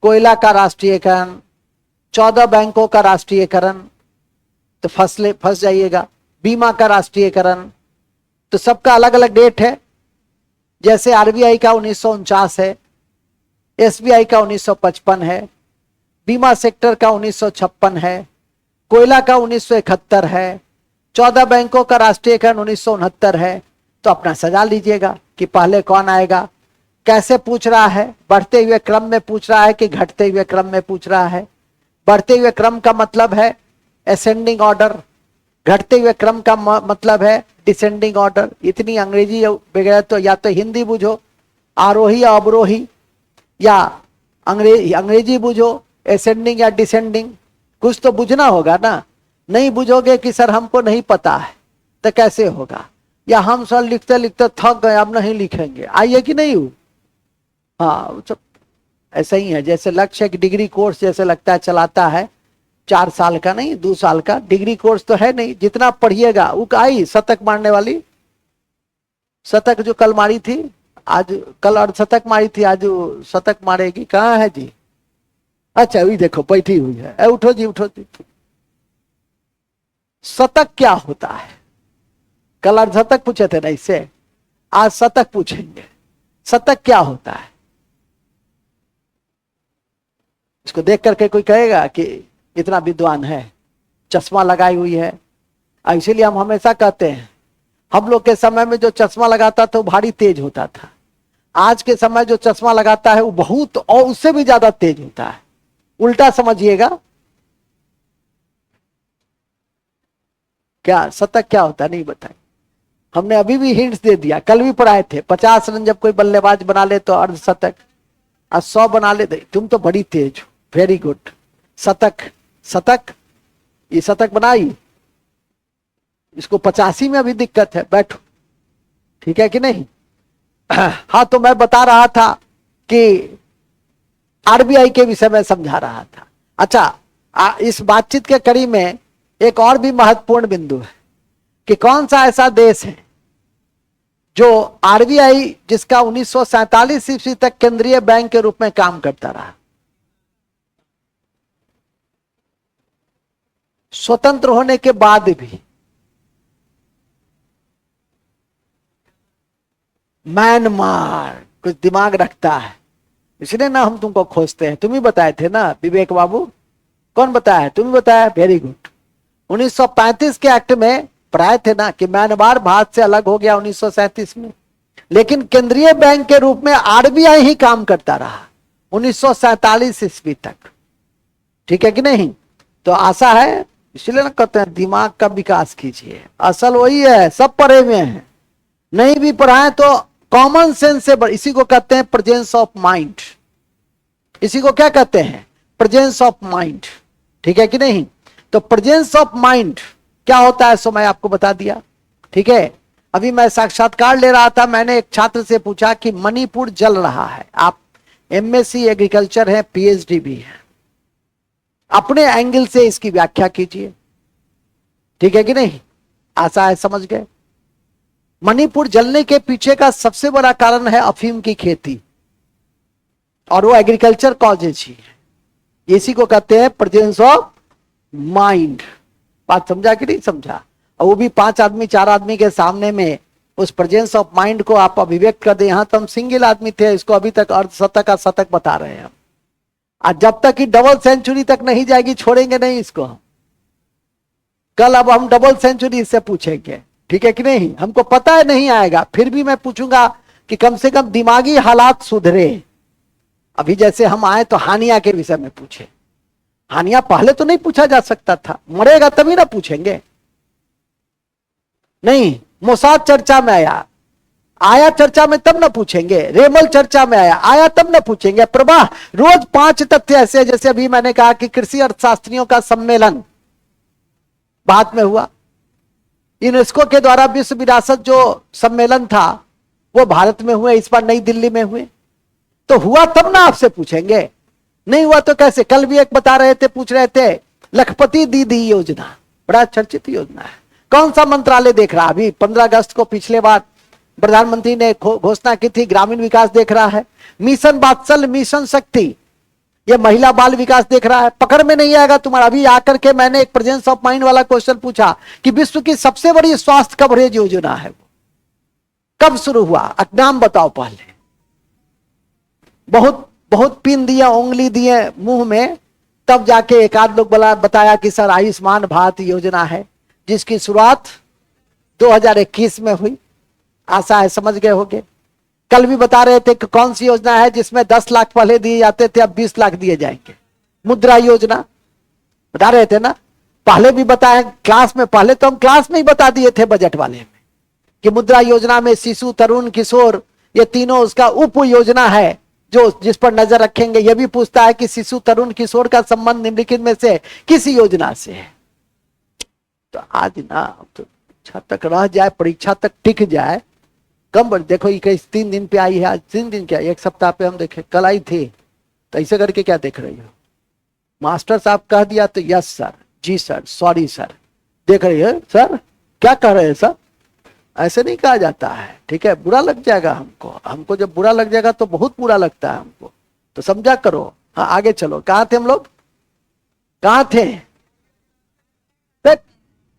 कोयला का राष्ट्रीयकरण, 14 बैंकों का राष्ट्रीयकरण, तो फंस जाइएगा। बीमा का राष्ट्रीयकरण, तो सबका अलग अलग डेट है। जैसे आरबीआई का 1949 है, एसबीआई का 1955 है, बीमा सेक्टर का 1956 है, कोयला का 1971 है, 14 बैंकों का राष्ट्रीयकरण 1969 है। तो अपना सजा लीजिएगा कि पहले कौन आएगा। कैसे पूछ रहा है, बढ़ते हुए क्रम में पूछ रहा है कि घटते हुए क्रम में पूछ रहा है। बढ़ते हुए क्रम का मतलब है असेंडिंग ऑर्डर, घटते हुए क्रम का मतलब है डिसेंडिंग ऑर्डर। इतनी अंग्रेजी वगैरह तो या तो हिंदी बुझो आरोही या अवरोही, या अंग्रेजी बुझो असेंडिंग या डिसेंडिंग, कुछ तो बुझना होगा ना। नहीं बुझोगे कि सर हमको नहीं पता है तो कैसे होगा, या हम सर लिखते लिखते थक गए अब नहीं लिखेंगे, आइए कि नहीं हो। हाँ सब ऐसा ही है। जैसे लक्ष्य एक डिग्री कोर्स जैसे लगता है चलाता है, 4 साल का नहीं 2 साल का डिग्री कोर्स तो है नहीं, जितना पढ़िएगा। वो आई शतक मारने वाली, शतक जो कल मारी थी, आज कल अर्धशतक मारी थी, आज शतक मारेगी, कहाँ है जी। अच्छा अभी देखो बैठी हुई है, उठो जी उठो जी। शतक क्या होता है, कल अर्धशतक पूछे थे ना इससे, आज शतक पूछेंगे। शतक क्या होता है, इसको देख करके कोई कहेगा कि इतना विद्वान है, चश्मा लगाई हुई है। इसीलिए हम हमेशा कहते हैं हम लोग के समय में जो चश्मा लगाता था वो भारी तेज होता था, आज के समय जो चश्मा लगाता है वो बहुत और उससे भी ज्यादा तेज होता है। उल्टा समझिएगा। क्या शतक क्या होता है नहीं बताए, हमने अभी भी हिंट्स दे दिया, कल भी पढ़ाए थे। 50 रन जब कोई बल्लेबाज बना ले तो अर्धशतक, और 100 बना ले तुम तो बड़ी तेज हो, वेरी गुड। शतक, शतक ये शतक बनाई, इसको 85 में अभी दिक्कत है, बैठो ठीक है कि नहीं। हाँ तो मैं बता रहा था कि आरबीआई के विषय में समझा रहा था। अच्छा इस बातचीत के कड़ी में एक और भी महत्वपूर्ण बिंदु है कि कौन सा ऐसा देश है जो आरबीआई जिसका 1947 ईस्वी तक केंद्रीय बैंक के रूप में काम करता रहा, स्वतंत्र होने के बाद भी। म्यांमार। कुछ दिमाग रखता है इसलिए ना हम तुमको खोजते हैं। तुम ही बताए थे ना विवेक बाबू, कौन बताया, तुम ही बताया, वेरी गुड। 1935 के एक्ट में पढ़ाए थे ना कि म्यांमार भारत से अलग हो गया 1937 में, लेकिन केंद्रीय बैंक के रूप में आरबीआई ही काम करता रहा 1947 ईस्वी तक, ठीक है कि नहीं। तो आशा है, इसलिए ना कहते हैं दिमाग का विकास कीजिए, असल वही है, सब पढ़े हुए हैं, नहीं भी पढ़ाए तो कॉमन सेंस से। इसी को कहते हैं प्रेजेंस ऑफ माइंड, इसी को क्या कहते हैं, प्रेजेंस ऑफ माइंड, ठीक है कि नहीं। तो प्रेजेंस ऑफ माइंड क्या होता है सो मैं आपको बता दिया, ठीक है। अभी मैं साक्षात्कार ले रहा था, मैंने एक छात्र से पूछा कि मणिपुर जल रहा है, आप एमएससी एग्रीकल्चर है, पीएचडी भी है, अपने एंगल से इसकी व्याख्या कीजिए, ठीक है कि नहीं। आशा है समझ गए। मणिपुर जलने के पीछे का सबसे बड़ा कारण है अफीम की खेती, और वो एग्रीकल्चर कॉजेज ही है, इसी को कहते हैं प्रेजेंस ऑफ माइंड। बात समझा कि नहीं समझा। और वो भी 5 आदमी 4 आदमी के सामने में उस प्रेजेंस ऑफ माइंड को आप अभिव्यक्त कर दे। यहां तो हम सिंगल आदमी थे, इसको अभी तक अर्धशतक का शतक बता रहे हैं हम, आज जब तक कि डबल सेंचुरी तक नहीं जाएगी छोड़ेंगे नहीं इसको हम। कल अब हम डबल सेंचुरी इससे पूछेंगे, ठीक है कि नहीं। हमको पता है नहीं आएगा, फिर भी मैं पूछूंगा कि कम से कम दिमागी हालात सुधरे। अभी जैसे हम आए तो हानिया के विषय में पूछे, हानिया पहले तो नहीं पूछा जा सकता था, मरेगा तभी ना पूछेंगे। नहीं, मोसाद चर्चा में आया, आया चर्चा में तब ना पूछेंगे। रेमल चर्चा में आया, आया तब ना पूछेंगे। प्रवाह रोज 5 तथ्य ऐसे, जैसे अभी मैंने कहा कि कृषि अर्थशास्त्रियों का सम्मेलन बाद में हुआ, यूनेस्को के द्वारा विश्व विरासत जो सम्मेलन था वो भारत में हुए, इस बार नई दिल्ली में हुए। तो हुआ तब ना आपसे पूछेंगे, नहीं हुआ तो कैसे। कल भी एक बता रहे थे, पूछ रहे थे लखपति दीदी योजना, बड़ा चर्चित योजना है। कौन सा मंत्रालय देख रहा, अभी 15 अगस्त को पिछले बार प्रधानमंत्री ने घोषणा की थी, ग्रामीण विकास देख रहा है। मिशन वात्सल्य, मिशन शक्ति, ये महिला बाल विकास देख रहा है। पकड़ में नहीं आएगा तुम्हारा। अभी आकर के मैंने एक प्रेजेंस ऑफ माइंड वाला क्वेश्चन पूछा कि विश्व की सबसे बड़ी स्वास्थ्य कवरेज योजना है वो कब शुरू हुआ, नाम बताओ पहले। बहुत बहुत पिन दिया, उंगली दिए मुंह में, तब जाके एक आध लोग बताया कि सर आयुष्मान भारत योजना है, जिसकी शुरुआत 2021 में हुई। आशा है समझ गए होंगे। कल भी बता रहे थे कि कौन सी योजना है जिसमें 10 लाख पहले दिए जाते थे, अब 20 लाख दिए जाएंगे। मुद्रा योजना बता रहे थे ना, पहले भी बताया क्लास में। पहले तो हम क्लास में ही बता दिए थे बजट वाले में कि मुद्रा योजना में शिशु, तरुण, किशोर, ये तीनों उसका उप योजना है जो जिस पर नजर रखेंगे। यह भी पूछता है कि शिशु, तरुण, किशोर का संबंध निम्नलिखित में से किस योजना से है। तो आज ना तो परीक्षा तक रह जाए, परीक्षा तक टिक जाए, कम। देखो ये 3 दिन पे आई है, आज 3 दिन क्या 1 सप्ताह पे हम देखे, कल आई थी। तो ऐसे करके क्या देख रही हो? मास्टर साहब कह दिया तो यस सर, जी सर, सॉरी सर। देख रही है सर क्या कह रहे हैं सर? ऐसे नहीं कहा जाता है, ठीक है? बुरा लग जाएगा हमको जब बुरा लग जाएगा तो बहुत बुरा लगता है हमको, तो समझा करो। हाँ आगे चलो, कहाँ थे हम लोग? कहाँ थे?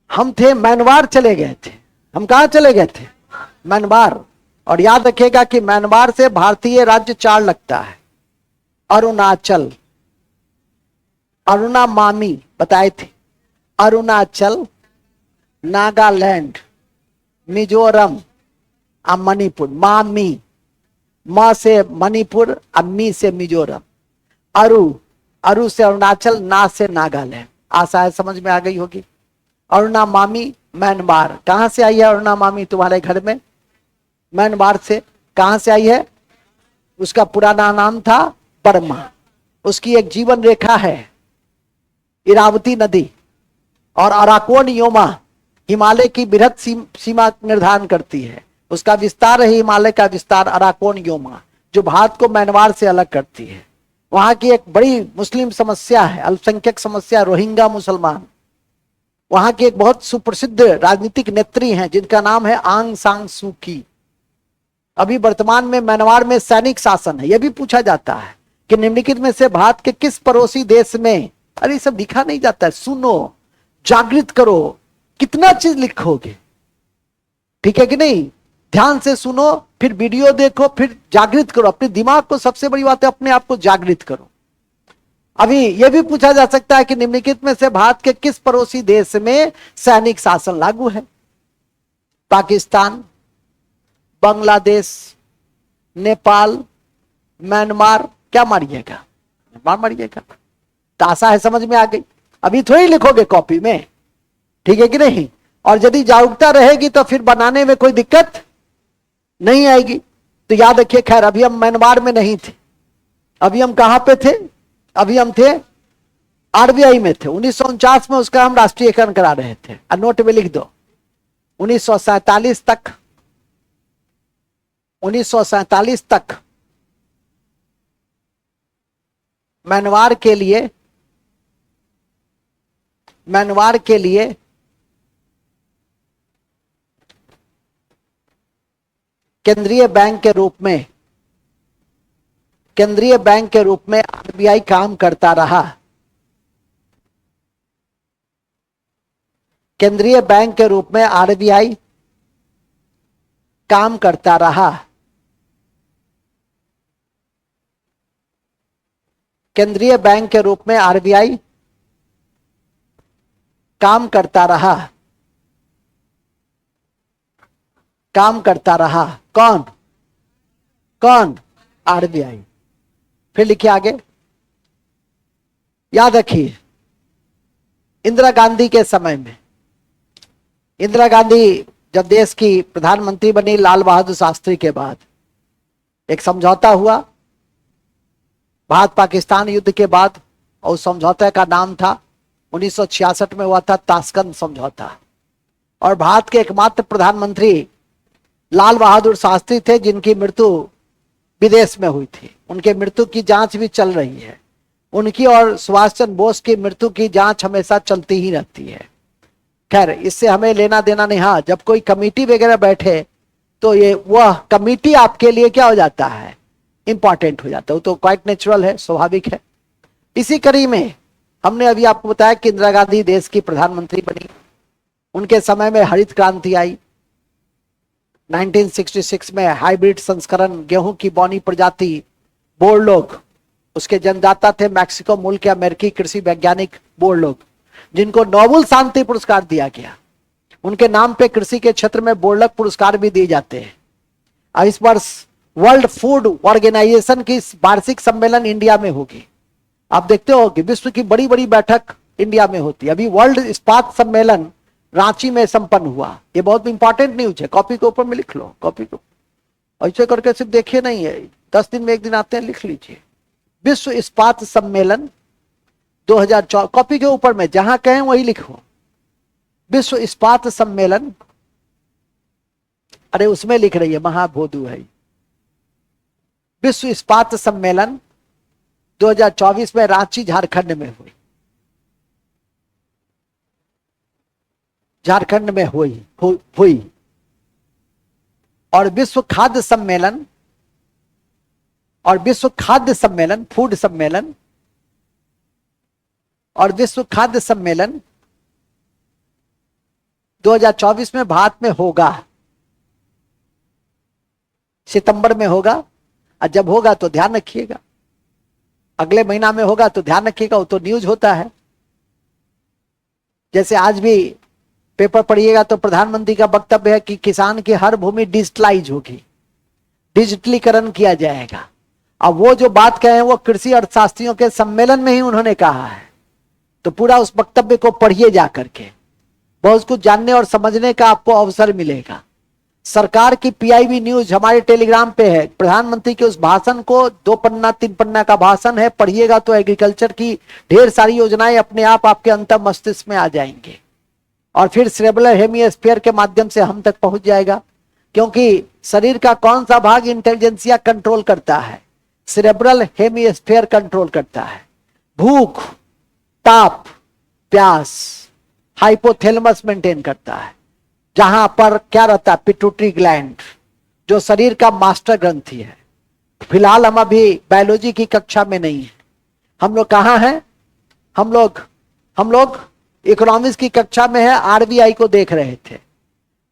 हम थे म्यांमार चले गए थे। हम कहाँ चले गए थे? म्यांमार। और याद रखिएगा कि म्यांमार से भारतीय राज्य 4 लगता है। अरुणाचल, अरुणा मामी बताए थे, अरुणाचल, नागालैंड, मिजोरम और मणिपुर। मामी, म से मणिपुर, अम्मी से मिजोरम, अरु से अरुणाचल, ना से नागालैंड। आशा है समझ में आ गई होगी। अरुणा मामी म्यांमार। कहां से आई है अरुणा मामी तुम्हारे घर में? म्यांमार से। कहां से आई है? उसका पुराना नाम था बर्मा। उसकी एक जीवन रेखा है इरावती नदी, और अराकोन योमा हिमालय की बृहद सीमा निर्धारण करती है। उसका विस्तार है हिमालय का विस्तार, अराकोन योमा, जो भारत को म्यांमार से अलग करती है। वहां की एक बड़ी मुस्लिम समस्या है, अल्पसंख्यक समस्या, रोहिंग्या मुसलमान। वहां की एक बहुत सुप्रसिद्ध राजनीतिक नेत्री हैं जिनका नाम है आंग सांग सू की। अभी वर्तमान में म्यांमार में सैनिक शासन है। यह भी पूछा जाता है कि निम्नलिखित में से भारत के किस पड़ोसी देश में, अरे सब लिखा नहीं जाता है, सुनो, जागृत करो, कितना चीज लिखोगे, ठीक है कि नहीं? ध्यान से सुनो, फिर वीडियो देखो, फिर जागृत करो अपने दिमाग को। सबसे बड़ी बात है अपने आप को जागृत करो। अभी यह भी पूछा जा सकता है कि निम्नलिखित में से भारत के किस पड़ोसी देश में सैनिक शासन लागू है? पाकिस्तान, बांग्लादेश, नेपाल, म्यांमार। क्या मारिएगा? म्यांमार मारिएगा। तो आशा है समझ में आ गई। अभी थोड़ी लिखोगे कॉपी में, ठीक है कि नहीं? और यदि जागरूकता रहेगी तो फिर बनाने में कोई दिक्कत नहीं आएगी। तो याद रखिए। खैर अभी हम म्यांमार में नहीं थे, अभी हम कहां पे थे? अभी हम थे आरबीआई में थे। 1949 में उसका हम राष्ट्रीयकरण करा रहे थे। नोट में लिख दो 1947 तक, 1947 तक म्यांमार के लिए केंद्रीय बैंक के रूप में आरबीआई काम करता रहा। केंद्रीय बैंक के रूप में आरबीआई काम करता रहा। केंद्रीय बैंक के रूप में आरबीआई काम करता रहा। काम करता रहा। कौन? आरबीआई। फिर लिखिए आगे। याद रखिए इंदिरा गांधी के समय में, इंदिरा गांधी जब देश की प्रधानमंत्री बनी लाल बहादुर शास्त्री के बाद, एक समझौता हुआ भारत पाकिस्तान युद्ध के बाद, और उस समझौते का नाम था 1966 में हुआ था ताशकंद समझौता। और भारत के एकमात्र प्रधानमंत्री लाल बहादुर शास्त्री थे जिनकी मृत्यु विदेश में हुई थी। उनके मृत्यु की जांच भी चल रही है। उनकी और सुभाष चंद्र बोस की मृत्यु की जांच हमेशा चलती ही रहती है। खैर इससे हमें लेना देना नहीं। हाँ जब कोई कमेटी वगैरह बैठे तो ये वह कमेटी आपके लिए क्या हो जाता है? इंपॉर्टेंट हो जाता है। वो तो क्वाइट नेचुरल है, स्वाभाविक है। इसी कड़ी में हमने अभी आपको बताया कि इंदिरा गांधी देश की प्रधानमंत्री बनी। उनके समय में हरित क्रांति आई। 1966 में हाइब्रिड संस्करण गेहूं की बौनी प्रजाति बोर लोग उसके जन्मदाता थे मैक्सिको मूल के अमेरिकी कृषि वैज्ञानिक बोर लोग, जिनको नोबेल शांति पुरस्कार दिया गया। उनके नाम पे कृषि के क्षेत्र में बोर्लक पुरस्कार भी दिए जाते हैं। और इस वर्ष वर्ल्ड फूड ऑर्गेनाइजेशन की वार्षिक सम्मेलन इंडिया में होगी। आप देखते हो कि विश्व की बड़ी बड़ी बैठक इंडिया में होती है। अभी वर्ल्ड इस्पात सम्मेलन रांची में संपन्न हुआ। ये बहुत इंपॉर्टेंट न्यूज है, कॉपी के ऊपर में लिख लो, कॉपी को ऐसे करके सिर्फ देखिए नहीं है, 10 दिन में एक दिन आते हैं, लिख लीजिए। विश्व इस्पात सम्मेलन 2014, कॉपी के ऊपर में जहां कहें वही लिखो। विश्व इस्पात सम्मेलन, अरे उसमें लिख रही है, महाभोदू है। विश्व इस्पात सम्मेलन 2024 में रांची झारखंड में हुई, झारखंड में हुई। और विश्व खाद्य सम्मेलन, और विश्व खाद्य सम्मेलन, फूड सम्मेलन और विश्व खाद्य सम्मेलन 2024 में भारत में होगा, सितंबर में होगा। और जब होगा तो ध्यान रखिएगा, अगले महीना में होगा तो ध्यान रखिएगा, वो तो न्यूज होता है। जैसे आज भी पेपर पढ़िएगा तो प्रधानमंत्री का वक्तव्य है कि किसान की हर भूमि डिजिटलाइज होगी, डिजिटलीकरण किया जाएगा। अब वो जो बात कहे वो कृषि अर्थशास्त्रियों के सम्मेलन में ही उन्होंने कहा है, तो पूरा उस वक्तव्य को पढ़िए जा करके, बहुत कुछ जानने और समझने का आपको अवसर मिलेगा। सरकार की पीआईबी न्यूज हमारे टेलीग्राम पे है, प्रधानमंत्री के उस भाषण को 2 पन्ना 3 पन्ना का भाषण है, पढ़िएगा तो एग्रीकल्चर की ढेर सारी योजनाएं अपने आप आपके अंतर मस्तिष्क में आ जाएंगे। और फिर सेरेब्रल हेमिस्फीयर के माध्यम से हम तक पहुंच जाएगा, क्योंकि शरीर का कौन सा भाग इंटेलिजेंसिया कंट्रोल करता है? सेरेब्रल हेमिस्फीयर कंट्रोल करता है। भूख, ताप, प्यास, हाइपोथैलेमस मेंटेन करता है, जहां पर क्या रहता है? पिट्यूटरी ग्लैंड, जो शरीर का मास्टर ग्रंथि है। फिलहाल हम अभी बायोलॉजी की कक्षा में नहीं है, हम लोग कहाँ हैं? हम लोग इकोनॉमिक्स की कक्षा में है, आरबीआई को देख रहे थे।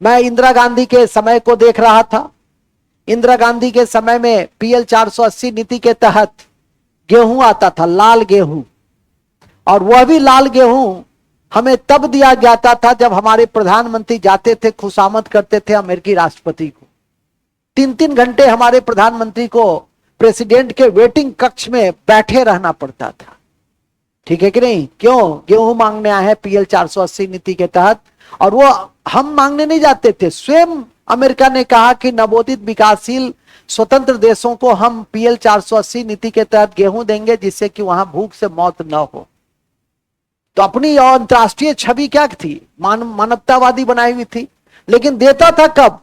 मैं इंदिरा गांधी के समय को देख रहा था। इंदिरा गांधी के समय में पीएल 480 नीति के तहत गेहूं आता था, लाल गेहूं, और वह भी लाल गेहूं हमें तब दिया जाता था जब हमारे प्रधानमंत्री जाते थे, खुशामद करते थे अमेरिकी राष्ट्रपति को। 3-3 घंटे हमारे प्रधानमंत्री को प्रेसिडेंट के वेटिंग कक्ष में बैठे रहना पड़ता था। ठीक है कि नहीं? क्यों? गेहूं मांगने आए हैं पीएल 480 नीति के तहत। और वो हम मांगने नहीं जाते थे, स्वयं अमेरिका ने कहा कि नवोदित विकासशील स्वतंत्र देशों को हम पीएल 480 नीति के तहत गेहूं देंगे, जिससे कि वहां भूख से मौत न हो। तो अपनी अंतरराष्ट्रीय छवि क्या थी? मानवतावादी बनाई हुई थी। लेकिन देता था कब?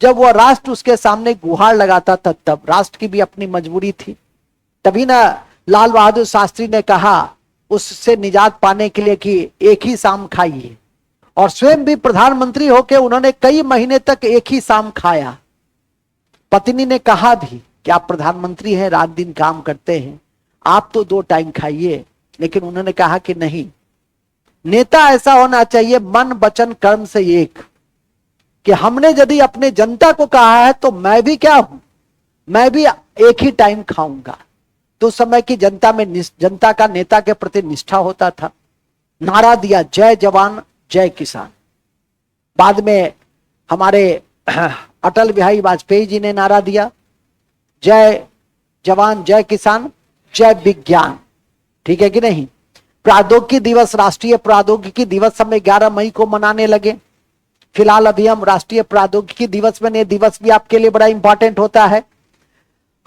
जब वह राष्ट्र उसके सामने गुहार लगाता था, तब। राष्ट्र की भी अपनी मजबूरी थी। तभी ना लाल बहादुर शास्त्री ने कहा उससे निजात पाने के लिए कि एक ही शाम खाइए, और स्वयं भी प्रधानमंत्री होकर उन्होंने कई महीने तक एक ही शाम खाया। पत्नी ने कहा भी कि आप प्रधानमंत्री हैं, रात दिन काम करते हैं, आप तो 2 टाइम खाइए। लेकिन उन्होंने कहा कि नहीं, नेता ऐसा होना चाहिए मन वचन कर्म से एक, कि हमने यदि अपने जनता को कहा है तो मैं भी क्या हूं, मैं भी एक ही टाइम खाऊंगा। तो उस समय की जनता का नेता के प्रति निष्ठा होता था। नारा दिया, जय जवान जय किसान। बाद में हमारे अटल बिहारी वाजपेयी जी ने नारा दिया, जय जवान जय किसान जय विज्ञान। ठीक है कि नहीं? प्रौद्योगिकी दिवस, राष्ट्रीय प्रौद्योगिकी दिवस हमें 11 मई को मनाने लगे। फिलहाल अभी हम राष्ट्रीय प्रौद्योगिकी दिवस में, दिवस भी आपके लिए बड़ा इंपॉर्टेंट होता है।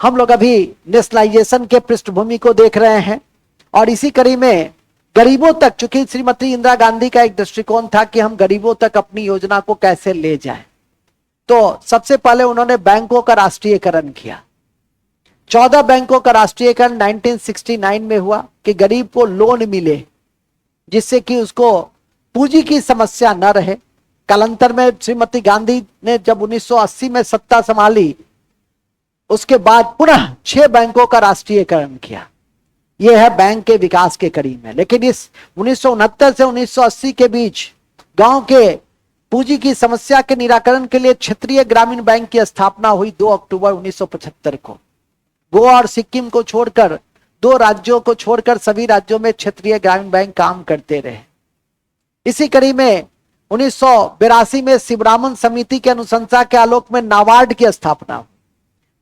हम लोग अभी नेशनलाइजेशन के पृष्ठभूमि को देख रहे हैं, और इसी कड़ी में गरीबों तक, चूंकि श्रीमती इंदिरा गांधी का एक दृष्टिकोण था कि हम गरीबों तक अपनी योजना को कैसे ले जाएं, तो सबसे पहले उन्होंने बैंकों का राष्ट्रीयकरण किया। 14 बैंकों का राष्ट्रीयकरण 1969 में हुआ कि गरीब को लोन मिले, जिससे कि उसको पूंजी की समस्या न रहे। कालांतर में श्रीमती गांधी ने जब 1980 में सत्ता संभाली, उसके बाद पुनः 6 बैंकों का राष्ट्रीयकरण किया। यह है बैंक के विकास के कड़ी में। लेकिन इस 1969 से 1980 के बीच गांव के पूंजी की समस्या के निराकरण के लिए क्षेत्रीय ग्रामीण बैंक की स्थापना हुई 2 अक्टूबर 1975 को। गोवा और सिक्किम को छोड़कर 2 राज्यों को छोड़कर सभी राज्यों में क्षेत्रीय ग्रामीण बैंक काम करते रहे। इसी कड़ी में 1982 में शिवरामन समिति के अनुशंसा के आलोक में नाबार्ड की स्थापना,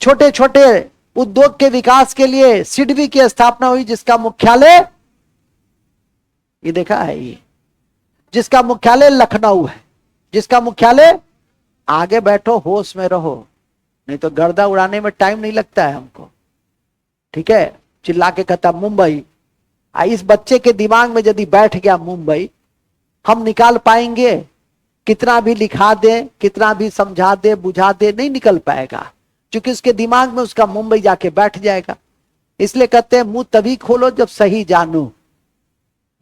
छोटे छोटे उद्योग के विकास के लिए सिडबी की स्थापना हुई, जिसका मुख्यालय, ये देखा है, ये जिसका मुख्यालय लखनऊ है, जिसका मुख्यालय, आगे बैठो होश में रहो, नहीं तो गर्दा उड़ाने में टाइम नहीं लगता है हमको, ठीक है। चिल्ला के कहता मुंबई, इस बच्चे के दिमाग में यदि बैठ गया मुंबई, हम निकाल पाएंगे? कितना भी लिखा दे, कितना भी समझा दे, बुझा दे, नहीं निकल पाएगा, क्योंकि उसके दिमाग में उसका मुंबई जाके बैठ जाएगा। इसलिए कहते हैं मुंह तभी खोलो जब सही जानो,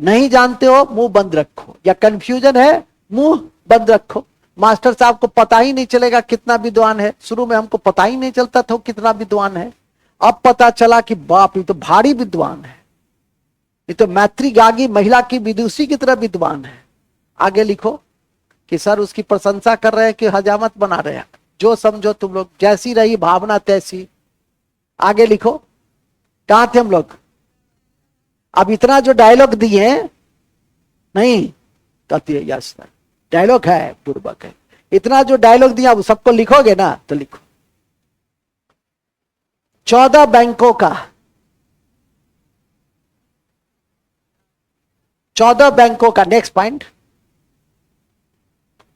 नहीं जानते हो मुंह बंद रखो, या कंफ्यूजन है मुंह बंद रखो। मास्टर साहब को पता ही नहीं चलेगा कितना विद्वान है, शुरू में हमको पता ही नहीं चलता था कितना विद्वान है, अब पता चला कि बाप ये तो भारी विद्वान है, ये तो मैत्री गागी महिला की विदुषी की तरह विद्वान है। आगे लिखो कि सर उसकी प्रशंसा कर रहे हैं कि हजामत बना रहे हैं, जो समझो तुम लोग, जैसी रही भावना तैसी। आगे लिखो, कहां थे हम लोग? अब इतना जो डायलॉग दिए नहीं कहती है, यस डायलॉग है, पूर्वक है, इतना जो डायलॉग दिया वो सबको लिखोगे ना, तो लिखो 14 बैंकों का, 14 बैंकों का, नेक्स्ट पॉइंट,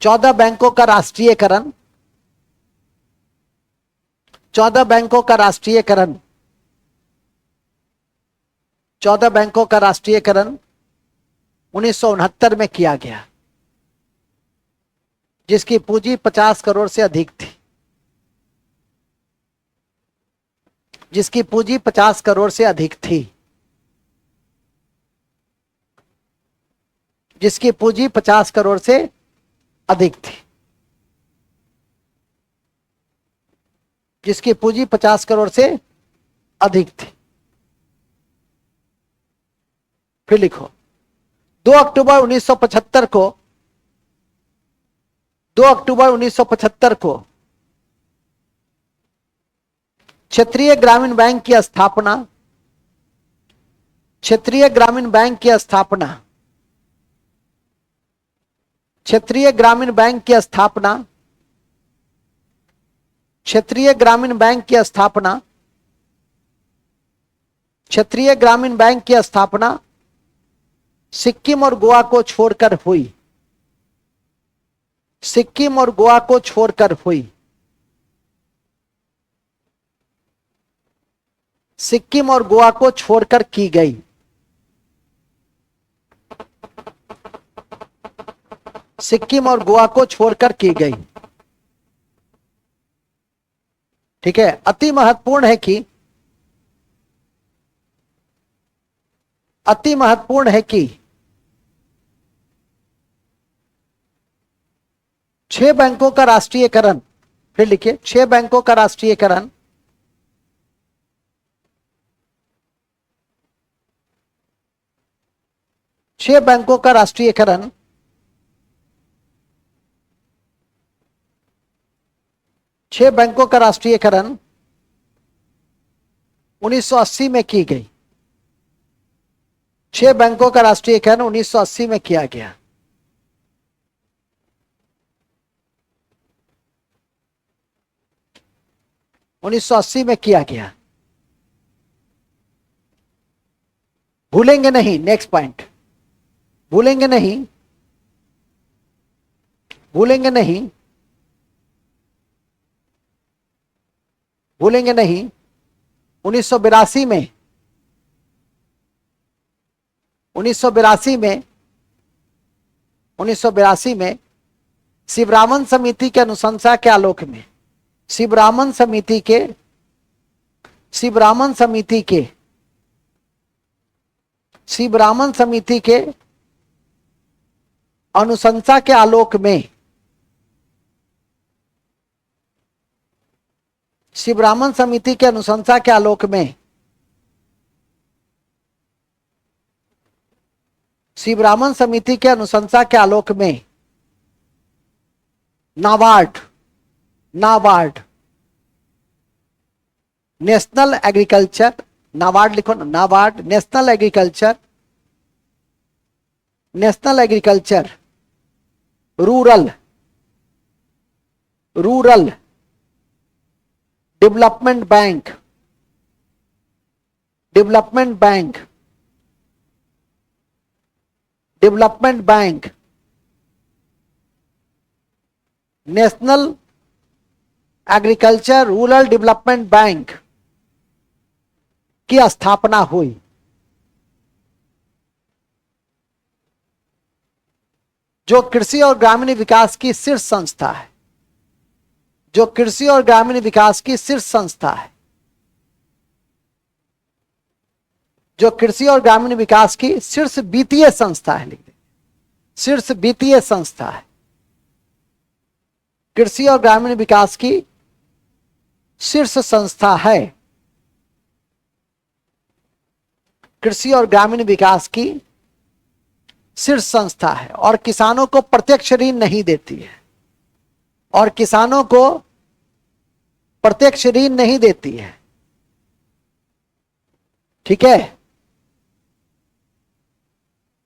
14 बैंकों का राष्ट्रीयकरण, 14 बैंकों का राष्ट्रीयकरण, 14 बैंकों का राष्ट्रीयकरण 1969 में किया गया, जिसकी पूंजी 50 करोड़ से अधिक थी, जिसकी पूंजी 50 करोड़ से अधिक थी, जिसकी पूंजी 50 करोड़ से अधिक थी, जिसकी पूंजी 50 करोड़ से अधिक थी। फिर लिखो 2 अक्टूबर 1975 को, 2 अक्टूबर 1975 को क्षेत्रीय ग्रामीण बैंक की स्थापना, क्षेत्रीय ग्रामीण बैंक की स्थापना, क्षेत्रीय ग्रामीण बैंक की स्थापना, क्षेत्रीय ग्रामीण बैंक की स्थापना, क्षेत्रीय ग्रामीण बैंक की स्थापना सिक्किम और गोवा को छोड़कर हुई, सिक्किम और गोवा को छोड़कर हुई, सिक्किम और गोवा को छोड़कर की गई। सिक्किम और गोवा को छोड़कर की गई, ठीक है। अति महत्वपूर्ण है कि, अति महत्वपूर्ण है कि 6 बैंकों का राष्ट्रीयकरण, फिर लिखिए 6 बैंकों का राष्ट्रीयकरण 6 बैंकों का राष्ट्रीयकरण 6 बैंकों का राष्ट्रीयकरण 1980 में की गई, 6 बैंकों का राष्ट्रीयकरण 1980 में किया गया। उन्नीस सौ 1980 में किया गया, भूलेंगे नहीं, नेक्स्ट पॉइंट, भूलेंगे नहीं, भूलेंगे नहीं, भूलेंगे नहीं। 1982 में, 1982 में, 1982 में शिवरामन समिति के अनुशंसा के आलोक में, शिवरामन समिति के, शिवरामन समिति के, शिवरामन समिति के अनुशंसा के आलोक में, शिवरामन समिति के अनुशंसा के आलोक में, शिवरामन समिति के अनुशंसा के आलोक में NABARD, NABARD national agriculture NABARD लिखो ना, NABARD, national agriculture, national agriculture rural rural development bank, development bank, development bank, national agriculture rural development bank की स्थापना हुई। जो कृषि और ग्रामीण विकास की शीर्ष संस्था है, जो कृषि और ग्रामीण विकास की शीर्ष संस्था है, जो कृषि और ग्रामीण विकास की शीर्ष वित्तीय संस्था है, लिख दे, शीर्ष वित्तीय संस्था है, कृषि और ग्रामीण विकास की शीर्ष संस्था है, कृषि और ग्रामीण विकास की शीर्ष संस्था है, और किसानों को प्रत्यक्ष ऋण नहीं देती है, और किसानों को प्रत्यक्ष ऋण नहीं देती है। ठीक है,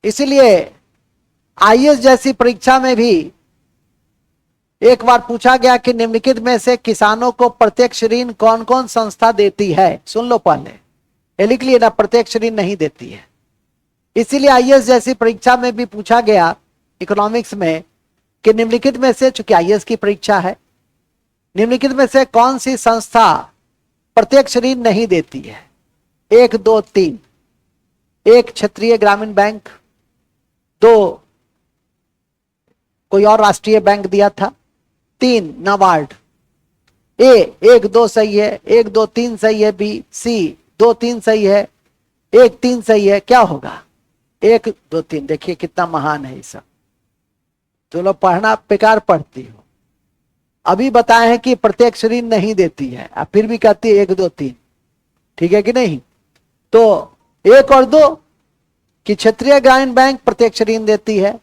इसलिए आईएएस जैसी परीक्षा में भी एक बार पूछा गया कि निम्नलिखित में से किसानों को प्रत्यक्ष ऋण कौन कौन संस्था देती है। सुन लो पहले, ये लिख लिए ना, प्रत्यक्ष ऋण नहीं देती है। इसीलिए आईएएस जैसी परीक्षा में भी पूछा गया इकोनॉमिक्स में कि निम्नलिखित में से, चूंकि आईएएस की परीक्षा है, निम्नलिखित में से कौन सी संस्था प्रत्यक्ष ऋण नहीं देती है। 1, 2, 3, 1 क्षेत्रीय ग्रामीण बैंक, 2 कोई और राष्ट्रीय बैंक दिया था, 3 नाबार्ड। ए 1, 2 सही है, 1, 2, 3 सही है, बी, सी 2, 3 सही है, 1, 3 सही है। क्या होगा? 1, 2, 3। देखिए कितना महान है ये सब। तो लोग पढ़ना बेकार पढ़ती हो। अभी बताए हैं कि प्रत्यक्ष ऋण नहीं देती है, अब फिर भी कहती है 1, 2, 3। ठीक है कि नहीं? तो 1 और 2 कि क्षेत्रीय ग्रामीण बैंक प्रत्यक्ष ऋण देती है,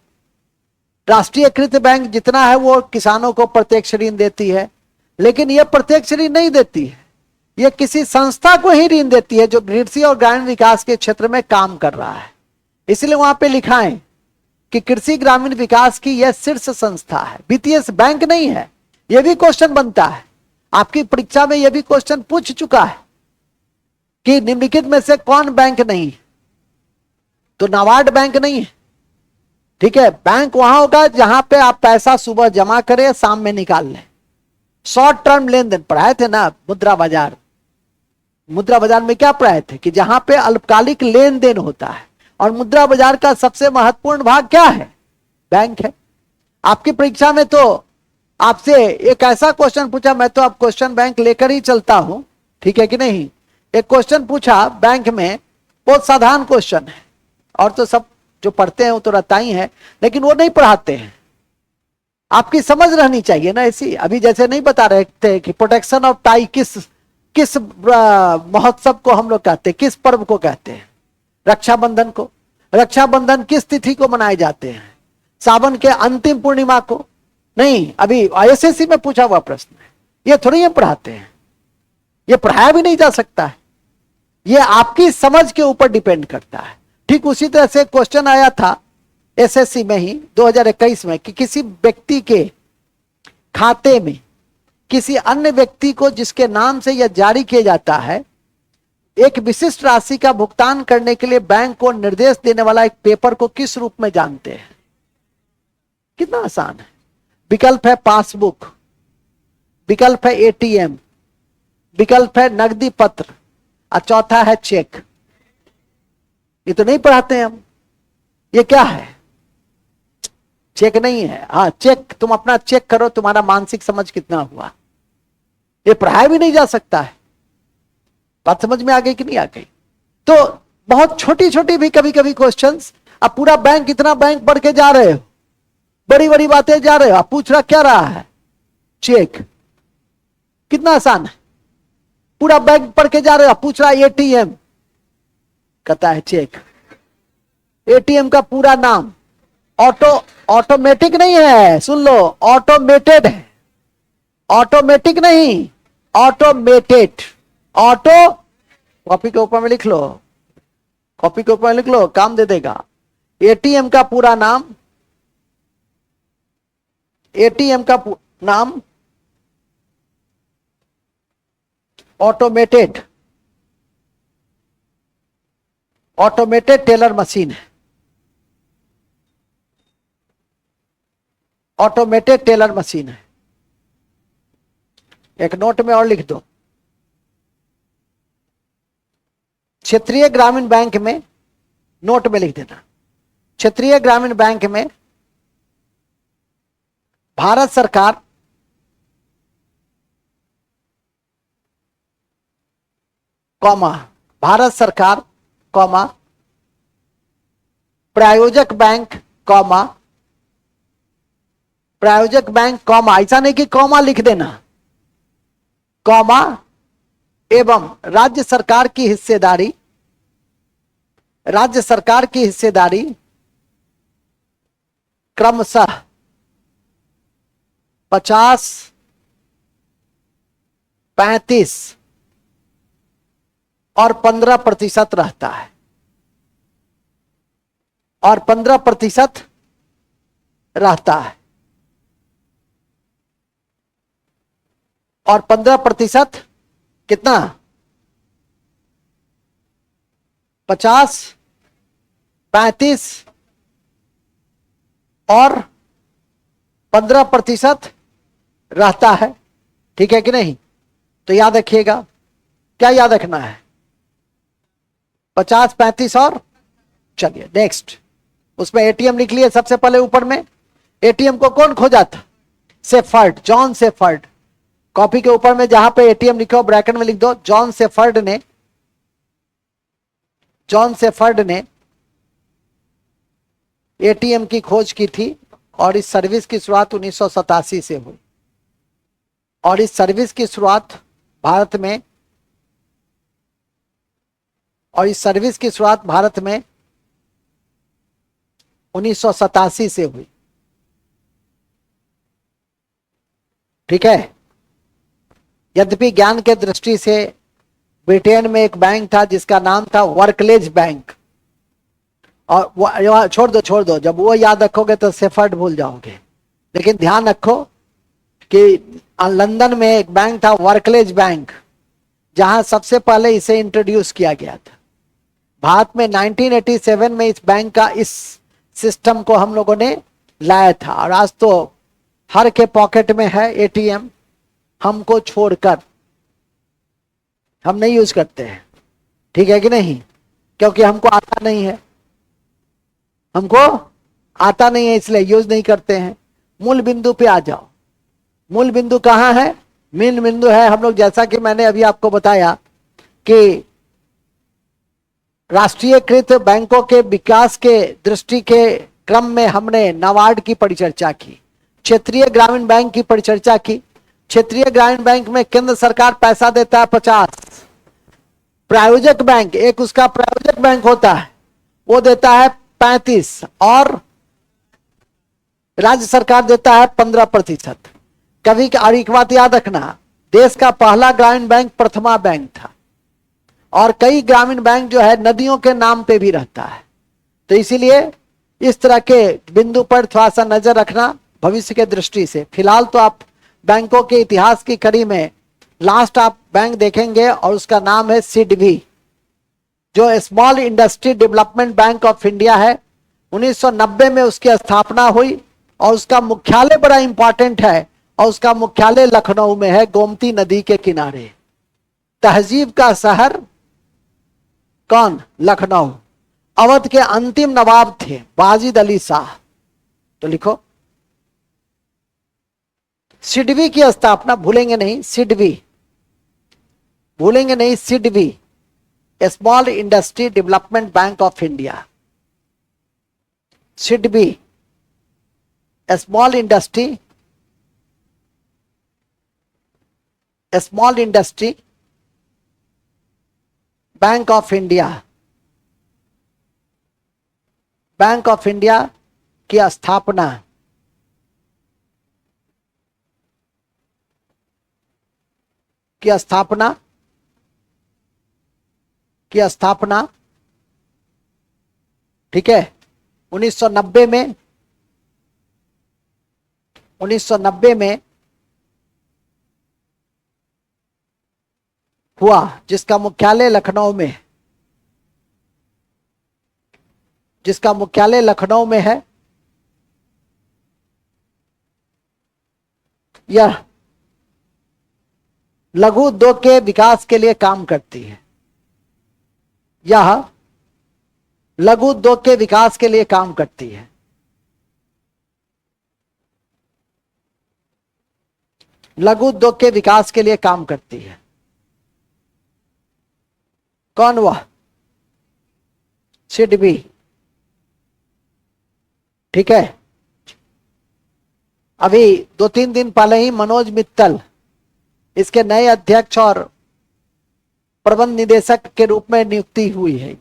राष्ट्रीयकृत बैंक जितना है वो किसानों को प्रत्यक्ष ऋण देती है, लेकिन यह प्रत्यक्ष ऋण नहीं देती है, यह किसी संस्था को ही ऋण देती है जो कृषि और ग्रामीण विकास के क्षेत्र में काम कर रहा है। इसलिए वहां पे लिखा है कि कृषि ग्रामीण विकास की यह शीर्ष संस्था है, वित्तीय बैंक नहीं है। यह भी क्वेश्चन बनता है आपकी परीक्षा में, यह भी क्वेश्चन पूछ चुका है कि निम्नलिखित में से कौन बैंक नहीं? तो नाबार्ड बैंक नहीं है। ठीक है, बैंक वहां होगा जहां पे आप पैसा सुबह जमा करें, शाम में निकाल लें। शॉर्ट टर्म लेन देन पढ़ाए थे ना, मुद्रा बाजार। मुद्रा बाजार में क्या पढ़ाए थे कि जहां पे अल्पकालिक लेन देन होता है, और मुद्रा बाजार का सबसे महत्वपूर्ण भाग क्या है? बैंक है। आपकी परीक्षा में तो आपसे एक ऐसा क्वेश्चन पूछा, मैं तो अब क्वेश्चन बैंक लेकर ही चलता हूं, ठीक है कि नहीं? एक क्वेश्चन पूछा बैंक में, बहुत साधारण क्वेश्चन है, और तो सब जो पढ़ते हैं वो तो रहता ही है, लेकिन वो नहीं पढ़ाते हैं। आपकी समझ रहनी चाहिए ना ऐसी। अभी जैसे नहीं बता रहे थे कि प्रोटेक्शन ऑफ टाई किस महोत्सव को हम लोग कहते हैं, किस पर्व को कहते हैं? रक्षाबंधन को। रक्षाबंधन किस तिथि को मनाए जाते हैं? सावन के अंतिम पूर्णिमा को। नहीं, अभी एसएससी में पूछा हुआ प्रश्न है, ये थोड़ी हम पढ़ाते हैं, ये पढ़ाया भी नहीं जा सकता है, ये आपकी समझ के ऊपर डिपेंड करता है। ठीक उसी तरह से क्वेश्चन आया था एसएससी में ही 2021 में कि किसी व्यक्ति के खाते में किसी अन्य व्यक्ति को जिसके नाम से यह जारी किया जाता है, एक विशिष्ट राशि का भुगतान करने के लिए बैंक को निर्देश देने वाला एक पेपर को किस रूप में जानते हैं? कितना आसान है। विकल्प है पासबुक, विकल्प है एटीएम, विकल्प है नकदी पत्र, और चौथा है चेक। ये तो नहीं पढ़ाते हैं हम। ये क्या है? चेक नहीं है। हाँ, चेक तुम अपना चेक करो, तुम्हारा मानसिक समझ कितना हुआ। ये पढ़ाया भी नहीं जा सकता है। बात समझ में आ गई कि नहीं आ गई? तो बहुत छोटी छोटी भी कभी कभी क्वेश्चंस। अब पूरा बैंक, इतना बैंक पढ़ के जा रहे हो, बड़ी बड़ी बातें जा रहे हो, आप पूछ रहा क्या रहा है? चेक। कितना आसान है। पूरा बैंक पढ़ के जा रहे हो, आप पूछ रहा एटीएम, कहता है चेक। एटीएम का पूरा नाम ऑटोमेटिक नहीं है, सुन लो, ऑटोमेटेड है। ऑटोमेटिक नहीं, ऑटोमेटेड। ऑटो कॉपी के ऊपर में लिख लो, कॉपी के ऊपर लिख लो, काम दे देगा। एटीएम का पूरा नाम, एटीएम का नाम ऑटोमेटेड टेलर मशीन है। ऑटोमेटेड टेलर मशीन है। एक नोट में और लिख दो, क्षेत्रीय ग्रामीण बैंक में, नोट में लिख देना, क्षेत्रीय ग्रामीण बैंक में भारत सरकार कॉमा भारत सरकार कॉमा प्रायोजक बैंक कॉमा प्रायोजक बैंक कॉमा, ऐसा नहीं कि कॉमा लिख देना, कॉमा एवं राज्य सरकार की हिस्सेदारी, राज्य सरकार की हिस्सेदारी क्रमशः 50, 35 और 15% रहता है, और 15% रहता है, और 15% कितना, 50, 35 और 15% रहता है। ठीक है कि नहीं? तो याद रखिएगा, क्या याद रखना है, 50, 35 और, चलिए नेक्स्ट, उसमें एटीएम लिख लिए सबसे पहले ऊपर में। एटीएम को कौन खोजा था? Shepherd, John shepherd. कॉपी के ऊपर में जहां पे एटीएम लिखो ब्रैकेट में लिख दो, जॉन सेफर्ड ने एटीएम की खोज की थी, और इस सर्विस की शुरुआत 1987 से हुई, और इस सर्विस की शुरुआत भारत में, और इस सर्विस की शुरुआत भारत में 1987 से हुई। ठीक है? यद्यपि ज्ञान के दृष्टि से ब्रिटेन में एक बैंक था जिसका नाम था वर्कलेज बैंक, और छोड़ दो, जब वो याद रखोगे तो सेफर्ड भूल जाओगे। लेकिन ध्यान रखो कि लंदन में एक बैंक था वर्कलेज बैंक, जहां सबसे पहले इसे इंट्रोड्यूस किया गया था। भारत में 1987 में इस बैंक का, इस सिस्टम को हम लोगों ने लाया था, और आज तो हर के पॉकेट में है एटीएम, हमको छोड़कर, हम नहीं यूज करते हैं। ठीक है कि नहीं? क्योंकि हमको आता नहीं है, हमको आता नहीं है, इसलिए यूज नहीं करते हैं। मूल बिंदु पे आ जाओ। मूल बिंदु कहां है? मेन बिंदु है हम लोग, जैसा कि मैंने अभी आपको बताया कि राष्ट्रीयकृत बैंकों के विकास के दृष्टि के क्रम में हमने नाबार्ड की परिचर्चा की, क्षेत्रीय ग्रामीण बैंक की परिचर्चा की। क्षेत्रीय ग्रामीण बैंक में केंद्र सरकार पैसा देता है 50, प्रायोजक बैंक, एक उसका प्रायोजक बैंक होता है, वो देता है 35, और राज्य सरकार देता है 15%। कभी, और एक बात याद रखना, देश का पहला ग्रामीण बैंक प्रथमा बैंक था, और कई ग्रामीण बैंक जो है नदियों के नाम पे भी रहता है। तो इसीलिए इस तरह के बिंदु पर थोड़ा सा नजर रखना भविष्य के दृष्टि से। फिलहाल तो आप बैंकों के इतिहास की कड़ी में लास्ट आप बैंक देखेंगे, और उसका नाम है सिडबी, जो small industry development bank of India है। 1990 में उसकी स्थापना हुई, और उसका मुख्यालय बड़ा इंपॉर्टेंट है, और उसका मुख्यालय लखनऊ में है, गोमती नदी के किनारे। तहजीब का शहर कौन? लखनऊ। अवध के अंतिम नवाब थे वाजिद अली शाह। तो लिखो, सिडबी की स्थापना भूलेंगे नहीं, सिडबी भूलेंगे नहीं, SIDBI, small industry development bank of India. SIDBI, small industry bank of India, bank of India की स्थापना की स्थापना, ठीक है, 1990 में 1990 में हुआ, जिसका मुख्यालय लखनऊ में, जिसका मुख्यालय लखनऊ में है। यह लघु उद्योग के विकास के लिए काम करती है। यह लघु उद्योग के विकास के लिए काम करती है। लघु उद्योग के विकास के लिए काम करती है। कौन वह? सिडबी, ठीक है। अभी 2-3 दिन पहले ही मनोज मित्तल इसके नए अध्यक्ष और प्रबंध निदेशक के रूप में नियुक्ति हुई है।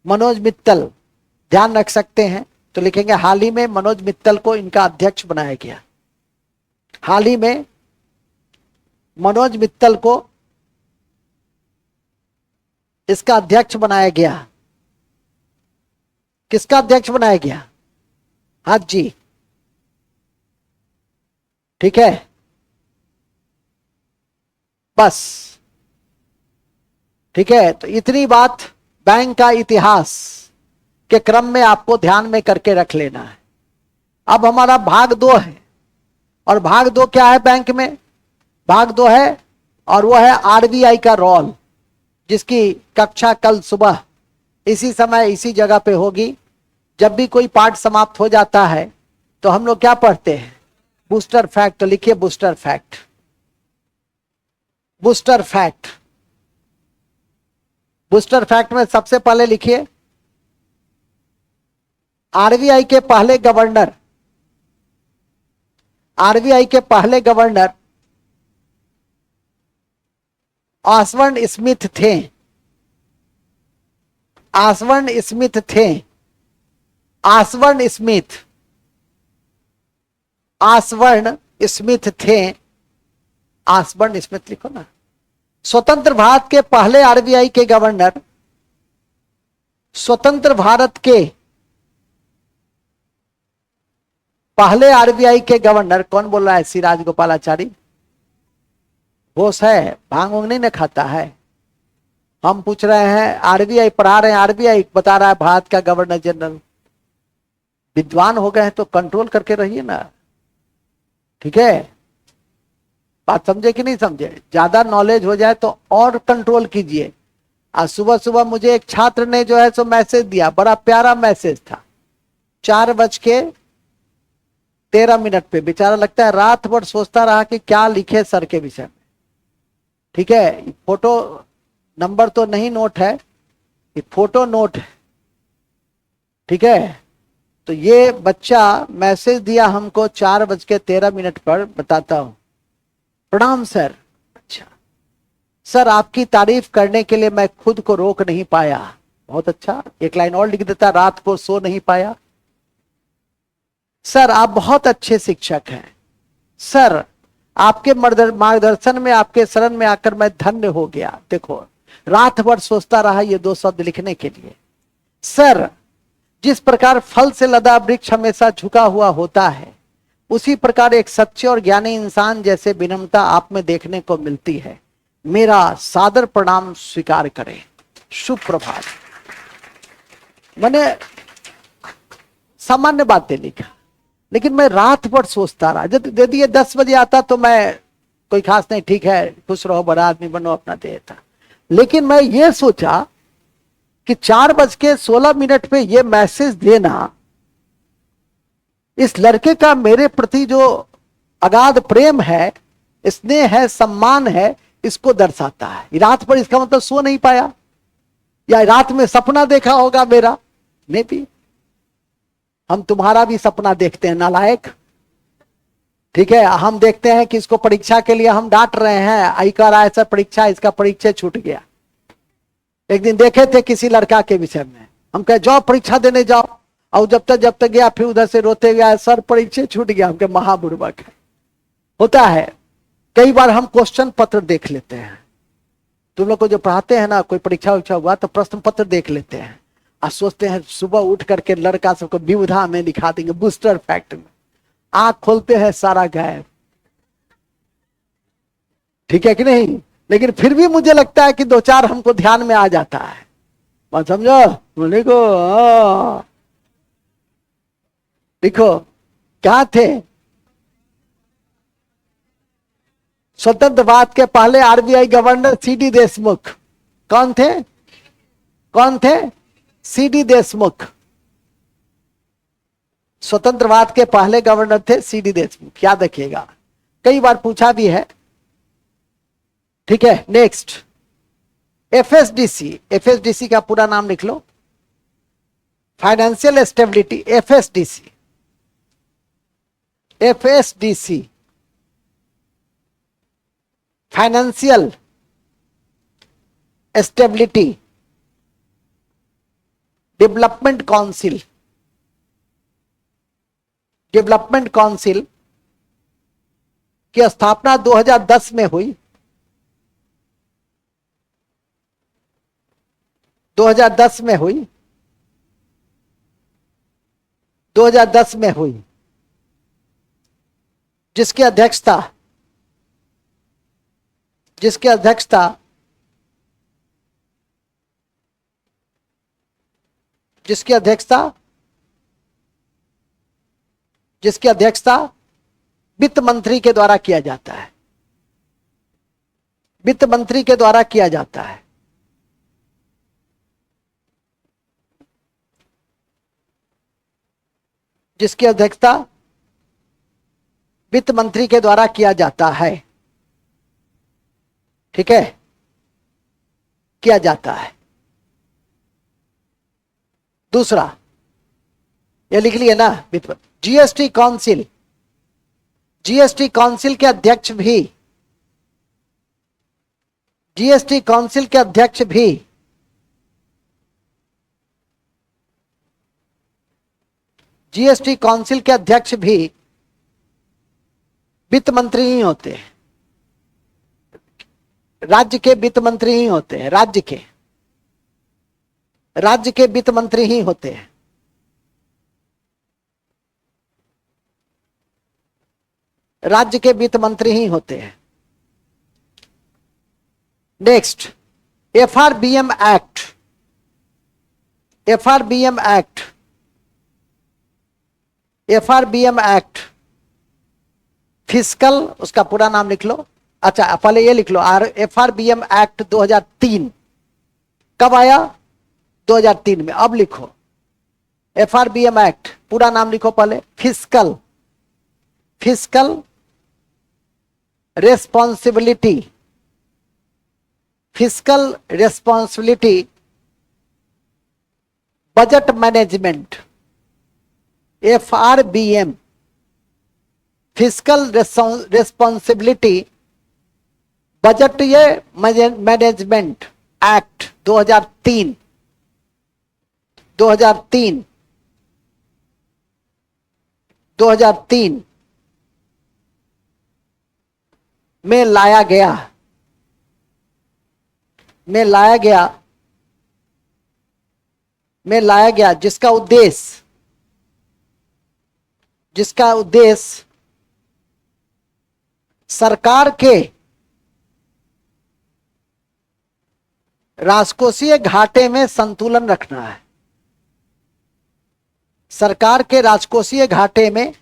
मनोज मित्तल, ध्यान रख सकते हैं तो लिखेंगे हाल ही में मनोज मित्तल को इनका अध्यक्ष बनाया गया। हाल ही में मनोज मित्तल को इसका अध्यक्ष बनाया गया। किसका अध्यक्ष बनाया गया? हाँ जी, ठीक है। बस, ठीक है। तो इतनी बात बैंक का इतिहास के क्रम में आपको ध्यान में करके रख लेना है। अब हमारा भाग 2 है, और भाग 2 क्या है बैंक में? भाग 2 है, और वो है आरबीआई का रोल, जिसकी कक्षा कल सुबह इसी समय इसी जगह पे होगी। जब भी कोई पाठ समाप्त हो जाता है तो हम लोग क्या पढ़ते हैं? Booster fact. तो लिखिए booster fact. Booster fact, booster fact में सबसे पहले लिखिए आरबीआई के पहले गवर्नर, आरबीआई के पहले गवर्नर ऑसबर्न स्मिथ थे। ऑसबर्न स्मिथ थे। ऑसबर्न स्मिथ, ऑसबर्न स्मिथ थे। ऑसबर्न स्मिथ लिखो ना। स्वतंत्र भारत के पहले आरबीआई के गवर्नर, स्वतंत्र भारत के पहले आरबीआई के गवर्नर, कौन बोल रहा है? सी राजगोपालाचारी। होश है? भांग वोंग नहीं ना खाता है? हम पूछ रहे हैं, आरबीआई पढ़ा रहे हैं, आरबीआई बता रहा है भारत का गवर्नर जनरल। विद्वान हो गए हैं तो कंट्रोल करके रहिए ना, ठीक है? बात समझे कि नहीं समझे? ज्यादा नॉलेज हो जाए तो और कंट्रोल कीजिए। आज सुबह सुबह मुझे एक छात्र ने जो है सो मैसेज दिया, बड़ा प्यारा मैसेज था। 4:13 पे, बेचारा लगता है रात भर सोचता रहा कि क्या लिखे सर के विषय में, ठीक है? फोटो नंबर तो नहीं नोट है, ये फोटो नोट है, ठीक है? तो ये बच्चा मैसेज दिया हमको 4:13 पर। बताता हूं। प्रणाम सर। अच्छा सर, आपकी तारीफ करने के लिए मैं खुद को रोक नहीं पाया। बहुत अच्छा, एक लाइन और लिख देता, रात को सो नहीं पाया। सर आप बहुत अच्छे शिक्षक हैं। सर आपके मार्गदर्शन में, आपके शरण में आकर मैं धन्य हो गया। देखो, रात भर सोचता रहा ये 2 शब्द लिखने के लिए। सर, जिस प्रकार फल से लदा वृक्ष हमेशा झुका हुआ होता है, उसी प्रकार एक सच्चे और ज्ञानी इंसान जैसे विनम्रता आप में देखने को मिलती है। मेरा सादर प्रणाम स्वीकार करें। शुभ प्रभात। मैंने सामान्य बातें लिखा, लेकिन मैं रात भर सोचता रहा। जब यदि ये 10 बजे आता तो मैं कोई खास नहीं, ठीक है, खुश रहो, बड़ा आदमी बनो, अपना देता। लेकिन मैं ये सोचा कि 4:16 पे ये मैसेज देना, इस लड़के का मेरे प्रति जो अगाध प्रेम है, स्नेह है, सम्मान है, इसको दर्शाता है। रात भर इसका मतलब सो नहीं पाया, या रात में सपना देखा होगा मेरा। नहीं भी, हम तुम्हारा भी सपना देखते हैं नालायक, ठीक है? हम देखते हैं कि इसको परीक्षा के लिए हम डांट रहे हैं, आई कर रहा है सर परीक्षा, इसका परीक्षा छूट गया। एक दिन देखे थे किसी लड़का के विषय में, हम कहे जाओ परीक्षा देने जाओ, और जब तक गया फिर उधर से रोते गया, सर परीक्षा छूट गया। हम कहे महाबुड़बक है। होता है, कई बार हम क्वेश्चन पत्र देख लेते हैं, तुम लोग को जो पढ़ाते हैं ना, कोई परीक्षा उरीक्षा हुआ तो प्रश्न पत्र देख लेते हैं और सोचते हैं सुबह उठ करके लड़का सबको विविधा में दिखा देंगे, बूस्टर फैक्ट में। आंख खोलते हैं सारा गायब। ठीक है कि नहीं? लेकिन फिर भी मुझे लगता है कि दो चार हमको ध्यान में आ जाता है। बात समझो? बोले को देखो क्या थे स्वतंत्रवाद के पहले आरबीआई गवर्नर सीडी देशमुख। कौन थे? कौन थे? सीडी देशमुख। स्वतंत्रवाद के पहले गवर्नर थे सीडी देशमुख, याद रखिएगा, कई बार पूछा भी है। ठीक है, नेक्स्ट एफएसडीसी। एफएसडीसी का पूरा नाम लिख लो, financial stability. FSDC, FSDC financial stability development council. Development council की स्थापना 2010 में हुई। 2010 में हुई, 2010 में हुई, जिसकी अध्यक्षता जिसकी अध्यक्षता जिसकी अध्यक्षता जिसकी अध्यक्षता वित्त मंत्री के द्वारा किया जाता है। वित्त मंत्री के द्वारा किया जाता है। जिसकी अध्यक्षता वित्त मंत्री के द्वारा किया जाता है। ठीक है, किया जाता है। दूसरा ये लिख लिए ना, जीएसटी काउंसिल। जीएसटी काउंसिल के अध्यक्ष भी जीएसटी काउंसिल के अध्यक्ष भी जीएसटी काउंसिल के अध्यक्ष भी वित्त मंत्री ही होते हैं। राज्य के वित्त मंत्री ही होते हैं। राज्य के वित्त मंत्री ही होते हैं। राज्य के वित्त मंत्री ही होते हैं। Next, FRBM act. FRBM act, FRBM act fiscal, उसका पूरा नाम लिख लो। अच्छा पहले ये लिख लो, एफआरबीएम एक्ट 2003 कब आया? 2003 में। अब लिखो एफआरबीएम एक्ट पूरा नाम लिखो पहले। Fiscal, fiscal responsibility, fiscal responsibility budget management. FRBM fiscal responsibility budget ये मैनेजमेंट एक्ट 2003 2003 में लाया गया जिसका उद्देश्य सरकार के राजकोषीय घाटे में संतुलन रखना है। सरकार के राजकोषीय घाटे में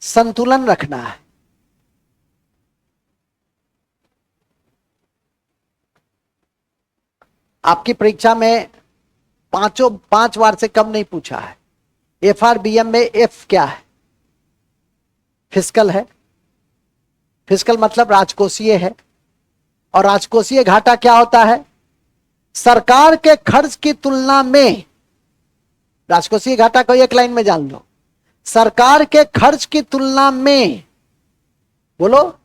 संतुलन रखना है। आपकी परीक्षा में 5 बार से कम नहीं पूछा है। एफआरबीएम में एफ क्या है? फिस्कल है। फिस्कल मतलब राजकोषीय है। और राजकोषीय घाटा क्या होता है? सरकार के खर्च की तुलना में, राजकोषीय घाटा को एक लाइन में जान लो, सरकार के खर्च की तुलना में, बोलो,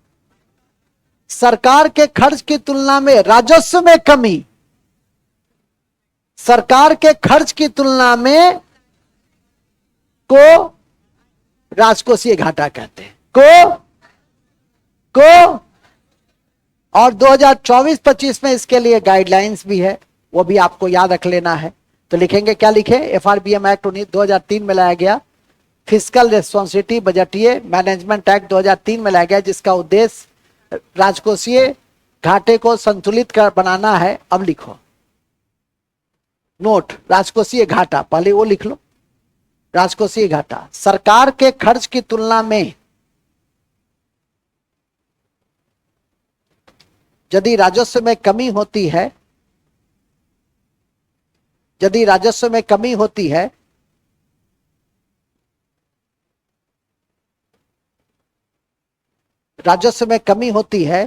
सरकार के खर्च की तुलना में राजस्व में कमी। सरकार के खर्च की तुलना में को राजकोषीय घाटा कहते हैं। को और 2024-25 में इसके लिए गाइडलाइंस भी है, वो भी आपको याद रख लेना है। तो लिखेंगे, क्या लिखे, FRBM एक्ट 2003 में लाया गया, फिजिकल रिस्पॉन्सिबिलिटी बजटीय मैनेजमेंट एक्ट 2003 में लाया गया, जिसका उद्देश्य राजकोषीय घाटे को संतुलित कर बनाना है। अब लिखो नोट, राजकोषीय घाटा, पहले वो लिख लो। राजकोषीय घाटा सरकार के खर्च की तुलना में यदि राजस्व में कमी होती है, यदि राजस्व में कमी होती है राजस्व में कमी होती है,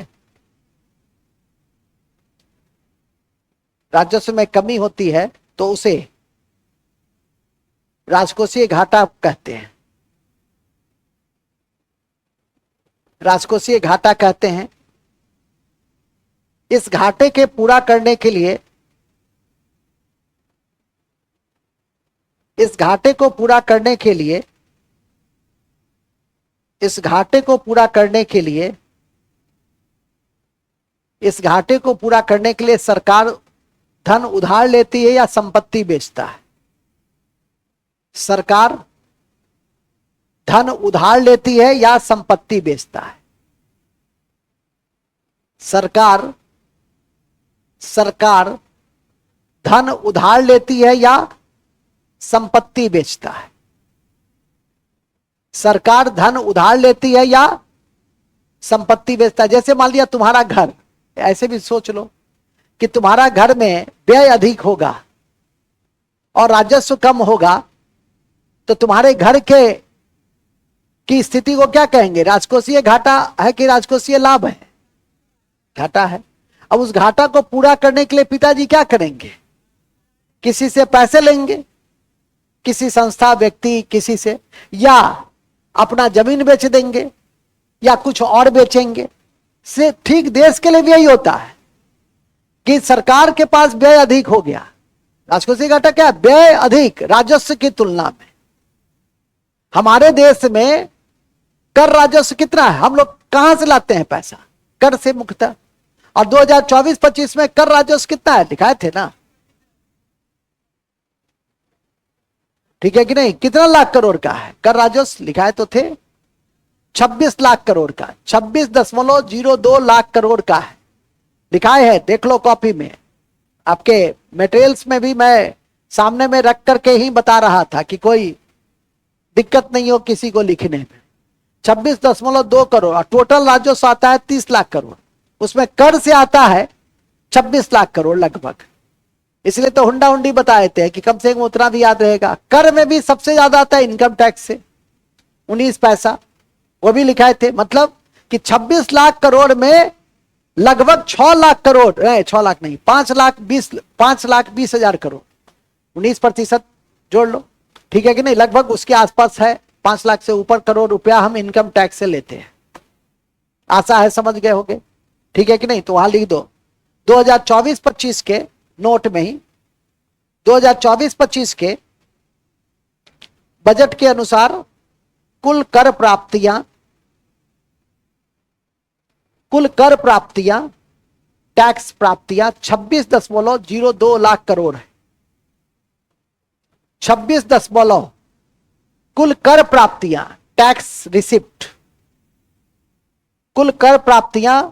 राजस्व में कमी होती है तो उसे राजकोषीय घाटा कहते हैं। राजकोषीय घाटा कहते हैं। इस घाटे के पूरा करने के लिए, इस घाटे को पूरा करने के लिए, इस घाटे को पूरा करने के लिए, इस घाटे को पूरा करने के लिए सरकार धन उधार लेती है या संपत्ति बेचता है? सरकार धन उधार लेती है या संपत्ति बेचता है? सरकार धन उधार लेती है या संपत्ति बेचता है? सरकार धन उधार लेती है या संपत्ति बेचता है? जैसे मान लिया तुम्हारा घर, ऐसे भी सोच लो कि तुम्हारा घर में व्यय अधिक होगा और राजस्व कम होगा, तो तुम्हारे घर के की स्थिति को क्या कहेंगे? राजकोषीय घाटा है कि राजकोषीय लाभ है? घाटा है। अब उस घाटा को पूरा करने के लिए पिताजी क्या करेंगे? किसी से पैसे लेंगे, किसी संस्था, व्यक्ति, किसी से, या अपना जमीन बेच देंगे, या कुछ और बेचेंगे। से ठीक देश के लिए भी यही होता है कि सरकार के पास व्यय अधिक हो गया। राजकोषीय घाटा क्या है? व्यय अधिक राजस्व की तुलना में। हमारे देश में कर राजस्व कितना है? हम लोग कहां से लाते हैं पैसा? कर से मुक्त। और 2024-25 में कर राजस्व कितना है? दिखाए थे ना, ठीक है कि नहीं? कितना लाख करोड़ का है कर राजस्व? लिखाए तो थे 26 लाख करोड़ का, 26.02 लाख करोड़ का है, लिखाए है, देख लो कॉपी में। आपके मटेरियल्स में भी मैं सामने में रख करके ही बता रहा था कि कोई दिक्कत नहीं हो किसी को लिखने में। 26.2 करोड़, और टोटल राजस्व आता है 30 लाख करोड़, उसमें कर से आता है 26 लाख करोड़ लगभग। इसलिए तो हुंडा हुंडी बताए थे कि कम से कम उतना भी याद रहेगा। कर में भी सबसे ज्यादा आता है इनकम टैक्स से 19 पैसा, वो भी लिखाए थे। मतलब कि 26 लाख करोड़ में लगभग 6 लाख करोड़, 6 लाख नहीं, 5,20,000 करोड़, 19% जोड़ लो, ठीक है कि नहीं? लगभग उसके आसपास है, 5 लाख से ऊपर करोड़ रुपया हम इनकम टैक्स से लेते हैं। आशा है समझ गए होंगे, ठीक है कि नहीं? तो वहां लिख दो 2024-25 के नोट में ही, 2024-25 के बजट के अनुसार कुल कर प्राप्तियां, टैक्स प्राप्तियां 26.02 लाख करोड़ है। 26 कुल कर प्राप्तियां, टैक्स रिसिप्ट, कुल कर प्राप्तियां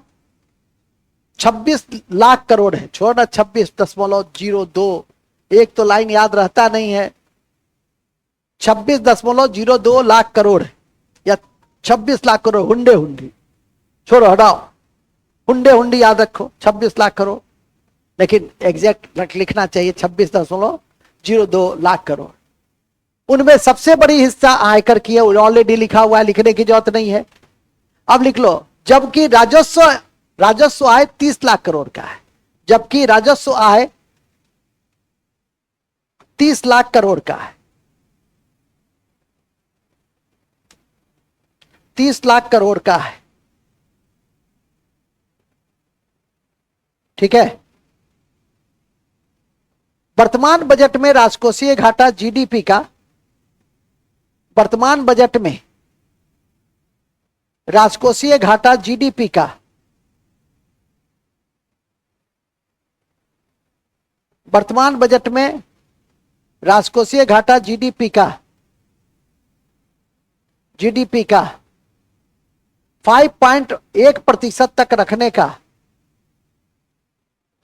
26 लाख करोड़ है। छोड़ना 26.02, एक तो लाइन याद रहता नहीं है। 26.02 लाख करोड़ है या 26 लाख करोड़, हुंडे हुंडी छोड़ो, हटाओ, हुंडे हुंडी याद रखो, 26 लाख करोड़, लेकिन एग्जैक्ट लिखना चाहिए 26.02 लाख करोड़। उनमें सबसे बड़ी हिस्सा आयकर की है, ऑलरेडी लिखा हुआ है, लिखने की जरूरत नहीं है। अब लिख लो, जबकि राजस्व आय 30 लाख करोड़ का है, जबकि राजस्व आय 30 लाख करोड़ का है, 30 लाख करोड़ का है, ठीक है? वर्तमान बजट में राजकोषीय घाटा जीडीपी का, वर्तमान बजट में राजकोषीय घाटा जीडीपी का वर्तमान बजट में राजकोषीय घाटा जीडीपी का 5.1% तक रखने का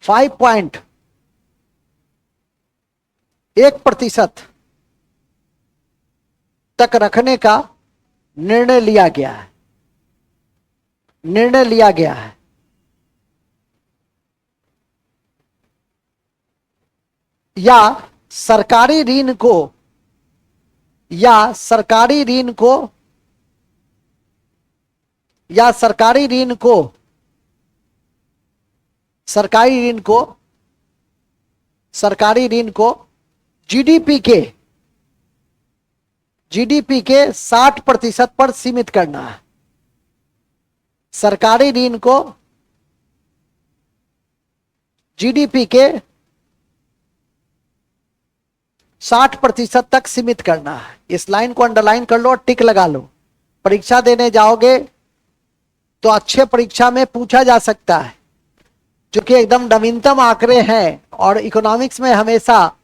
5.1% तक रखने का निर्णय लिया गया है। या सरकारी ऋण को जीडीपी के 60% पर सीमित करना है। सरकारी ऋण को जीडीपी के 60% तक सीमित करना है। इस लाइन को अंडरलाइन कर लो और टिक लगा लो। परीक्षा देने जाओगे तो अच्छे परीक्षा में पूछा जा सकता है, जो कि एकदम नवीनतम आंकड़े हैं, और इकोनॉमिक्स में हमेशा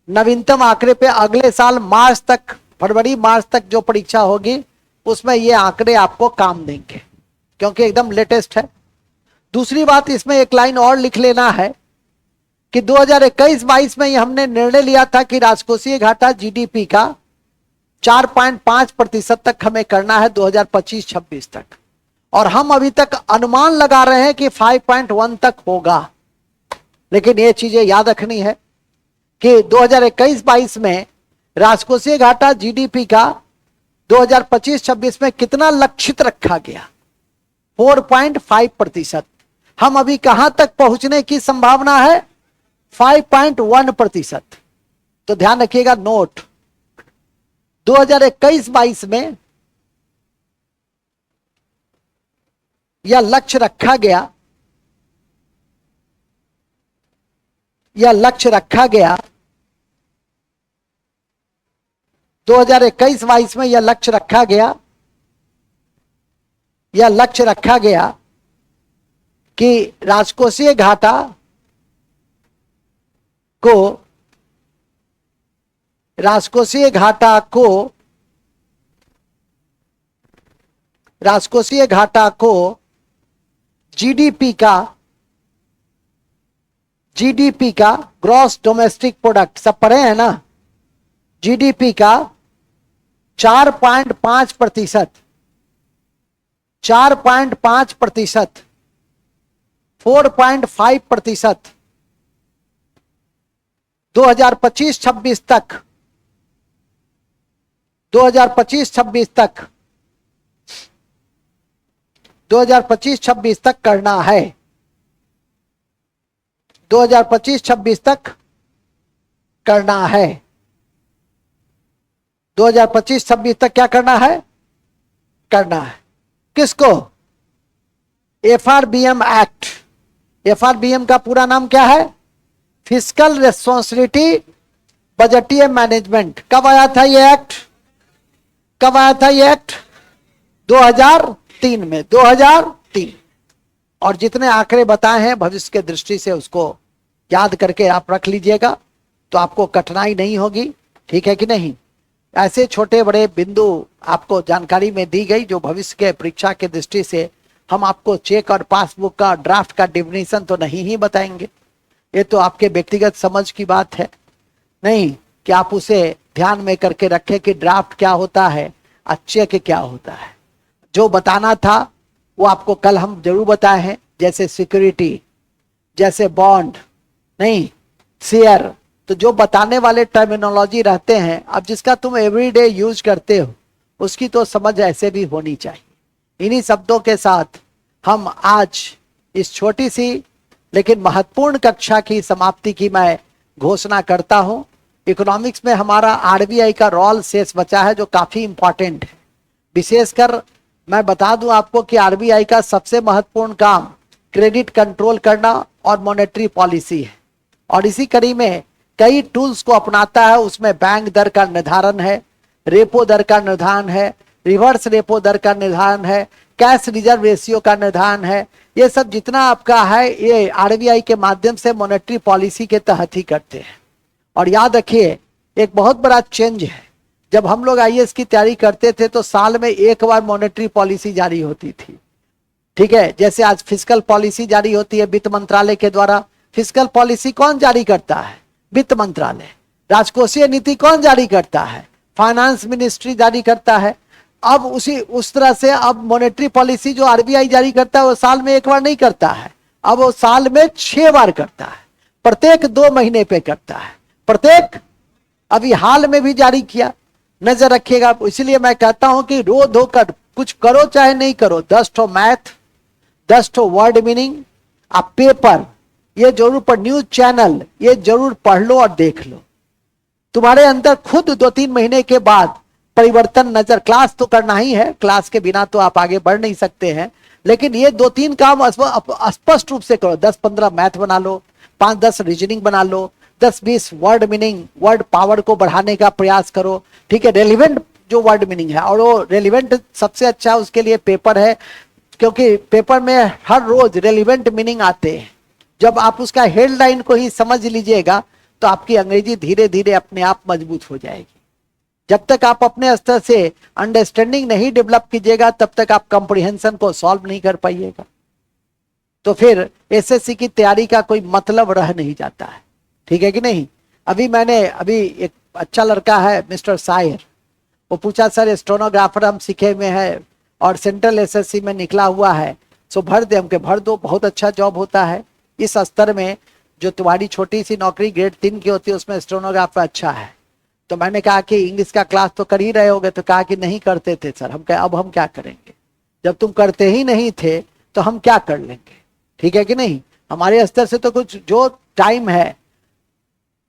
नवीनतम आंकड़े पे अगले साल फरवरी मार्च तक जो परीक्षा होगी उसमें ये आंकड़े आपको काम देंगे, क्योंकि एकदम लेटेस्ट है। दूसरी बात, इसमें एक लाइन और लिख लेना है कि 2021-22 में हमने निर्णय लिया था कि राजकोषीय घाटा जीडीपी का 4.5% तक हमें करना है 2025-26 तक, और हम अभी तक अनुमान लगा रहे हैं कि 5.1 तक होगा। लेकिन ये चीजें याद रखनी है कि 2021-22 में राजकोषीय घाटा जीडीपी का 2025-26 में कितना लक्षित रखा गया, 4.5%। हम अभी कहां तक पहुंचने की संभावना है, 5.1%। तो ध्यान रखिएगा, नोट 2021-22 में यह लक्ष्य रखा गया 2021-22 में यह लक्ष्य रखा गया कि राजकोषीय घाटा को जीडीपी का ग्रॉस डोमेस्टिक प्रोडक्ट, सब पढ़े हैं ना, जीडीपी का 4.5%, 4.5%, 4.5% 2025-26 तक 2025-26 तक करना है। 2025-26 तक करना है। 2025-26 तक क्या करना है? किसको? FRBM act. एफआरबीएम का पूरा नाम क्या है? फिस्कल रिस्पॉन्सिबिलिटी बजटीय मैनेजमेंट। कब आया था ये एक्ट? 2003 में, 2003। और जितने आंकड़े बताए हैं भविष्य के दृष्टि से उसको याद करके आप रख लीजिएगा, तो आपको कठिनाई नहीं होगी। ठीक है कि नहीं? ऐसे छोटे बड़े बिंदु आपको जानकारी में दी गई, जो भविष्य के परीक्षा के दृष्टि से हम आपको चेक और पासबुक का ड्राफ्ट का डिफिनीशन तो नहीं ही बताएंगे। ये तो आपके व्यक्तिगत समझ की बात है, नहीं कि आप उसे ध्यान में करके रखें कि ड्राफ्ट क्या होता है, चेक क्या होता है। जो बताना था वो आपको कल हम जरूर बताए हैं, जैसे सिक्योरिटी, जैसे बॉन्ड, नहीं शेयर। तो जो बताने वाले टर्मिनोलॉजी रहते हैं, अब जिसका तुम एवरीडे यूज करते हो उसकी तो समझ ऐसे भी होनी चाहिए। इन्हीं शब्दों के साथ हम आज इस छोटी सी लेकिन महत्वपूर्ण कक्षा की समाप्ति की मैं घोषणा करता हूं। इकोनॉमिक्स में हमारा आरबीआई का रोल शेष बचा है, जो काफी इंपॉर्टेंट है। विशेषकर मैं बता दूं आपको कि आरबीआई का सबसे महत्वपूर्ण काम क्रेडिट कंट्रोल करना और मॉनेटरी पॉलिसी है, और इसी कड़ी में कई टूल्स को अपनाता है। उसमें बैंक दर का निर्धारण है, रेपो दर का निर्धारण है, रिवर्स रेपो दर का निर्धारण है, कैश रिजर्व रेशियो का निर्धारण है। ये सब जितना आपका है ये आरबीआई के माध्यम से मॉनेटरी पॉलिसी के तहत ही करते हैं। और याद रखिए एक बहुत बड़ा चेंज है, जब हम लोग आईएएस की तैयारी करते थे तो साल में एक बार मॉनेटरी पॉलिसी जारी होती थी, ठीक है। जैसे आज फिस्कल पॉलिसी जारी होती है वित्त मंत्रालय के द्वारा। फिस्कल पॉलिसी कौन जारी करता है? वित्त मंत्रालय। राजकोषीय नीति कौन जारी करता है? फाइनेंस मिनिस्ट्री जारी करता है। अब उस तरह से अब मॉनेटरी पॉलिसी जो आरबीआई जारी करता है वो साल में एक बार नहीं करता है, अब वो साल में 6 बार करता है, प्रत्येक 2 महीने पे करता है, प्रत्येक। अभी हाल में भी जारी किया, नजर रखिएगा। इसलिए मैं कहता हूं कि रो धोकर कुछ करो चाहे नहीं करो, 10 ठो मैथ, 10 ठो वर्ड मीनिंग, आप पेपर ये जरूर पढ़, न्यूज चैनल ये जरूर पढ़ लो और देख लो। तुम्हारे अंदर खुद 2-3 महीने के बाद परिवर्तन नजर, क्लास तो करना ही है, क्लास के बिना तो आप आगे बढ़ नहीं सकते हैं, लेकिन ये 2-3 काम स्पष्ट रूप से करो। 10-15 मैथ बना लो, 5-10 रीजनिंग बना लो, 10-20 वर्ड मीनिंग, वर्ड पावर को बढ़ाने का प्रयास करो, ठीक है। रेलिवेंट जो वर्ड मीनिंग है, और वो रेलिवेंट सबसे अच्छा उसके लिए पेपर है, क्योंकि पेपर में हर रोज रेलिवेंट मीनिंग आते हैं। जब आप उसका हेडलाइन को ही समझ लीजिएगा तो आपकी अंग्रेजी धीरे धीरे अपने आप मजबूत हो जाएगी। जब तक आप अपने स्तर से अंडरस्टैंडिंग नहीं डेवलप कीजिएगा तब तक आप कंप्रीहेंशन को सॉल्व नहीं कर पाइएगा, तो फिर एसएससी की तैयारी का कोई मतलब रह नहीं जाता है, ठीक है कि नहीं। अभी एक अच्छा लड़का है मिस्टर साहिर, वो पूछा सर स्टेनोग्राफर हम सीखे हुए हैं और सेंट्रल एसएससी में निकला हुआ है, सो भर दे। हमके भर दो, बहुत अच्छा जॉब होता है इस स्तर में। जो तुम्हारी छोटी सी नौकरी ग्रेड 3 की होती है उसमें स्टेनोग्राफर अच्छा है। तो मैंने कहा कि इंग्लिश का क्लास तो कर ही रहे होगे, तो कहा कि नहीं करते थे सर। हम कहे अब हम क्या करेंगे, जब तुम करते ही नहीं थे तो हम क्या कर लेंगे, ठीक है कि नहीं। हमारे स्तर से तो कुछ जो टाइम है,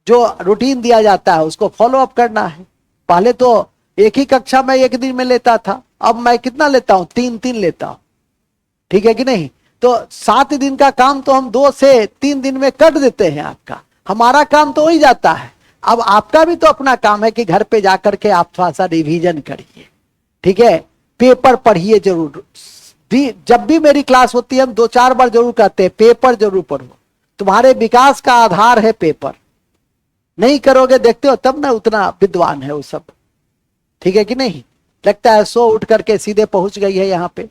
जो रूटीन दिया जाता है उसको फॉलो अप करना है। पहले तो एक ही कक्षा में 1 दिन में लेता था, अब मैं कितना लेता हूं, 3 लेता हूं, ठीक है कि नहीं। तो 7 दिन का काम तो हम 2 से 3 दिन में कर देते हैं आपका, हमारा काम तो हो ही जाता है। अब आपका भी तो अपना काम है कि घर पे जाकर के आप थोड़ा सा रिवीजन करिए, ठीक है। पेपर पढ़िए जरूर, जब भी मेरी क्लास होती है हम 2-4 बार जरूर कहते हैं पेपर जरूर पढ़ो, तुम्हारे विकास का आधार है पेपर। नहीं करोगे देखते हो तब ना उतना विद्वान है वो सब, ठीक है कि नहीं। लगता है सो उठ करके सीधे पहुंच गई है यहाँ पे,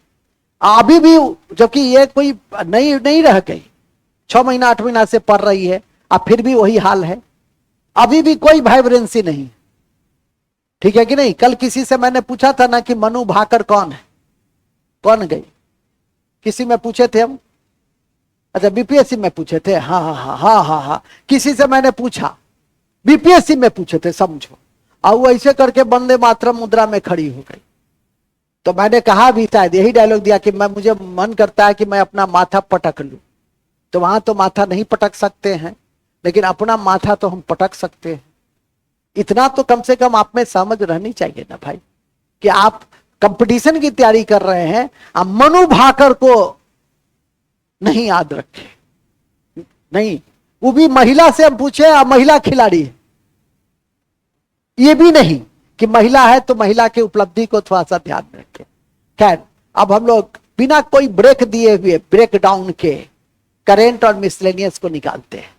अभी भी, जबकि ये कोई नहीं रह गई, 6 महीना 8 महीना से पढ़ रही है, अब फिर भी वही हाल है, अभी भी कोई वाइब्रेंसी नहीं, ठीक है कि नहीं। कल किसी से मैंने पूछा था ना कि मनु भाकर कौन है, कौन गई, किसी में पूछे थे हम, अच्छा बीपीएससी में पूछे थे, हाँ हाँ हाँ हाँ हाँ हाँ, किसी से मैंने पूछा, बीपीएससी में पूछे थे समझो, और वो ऐसे करके वंदे मातरम मुद्रा में खड़ी हो गई। तो मैंने कहा भी शायद यही डायलॉग दिया कि मुझे मन करता है कि मैं अपना माथा पटक लूं। तो वहां तो माथा नहीं पटक सकते हैं, लेकिन अपना माथा तो हम पटक सकते हैं। इतना तो कम से कम आप में समझ रहनी चाहिए ना भाई, कि आप कंपटीशन की तैयारी कर रहे हैं, आप मनु भाकर को नहीं याद रखे, नहीं, वो भी महिला से हम पूछे, महिला खिलाड़ी है, ये भी नहीं कि महिला है तो महिला की उपलब्धि को थोड़ा सा ध्यान में रखें। खैर, अब हम लोग बिना कोई ब्रेक दिए हुए, ब्रेक डाउन के, करेंट और मिसलेनियस को निकालते हैं।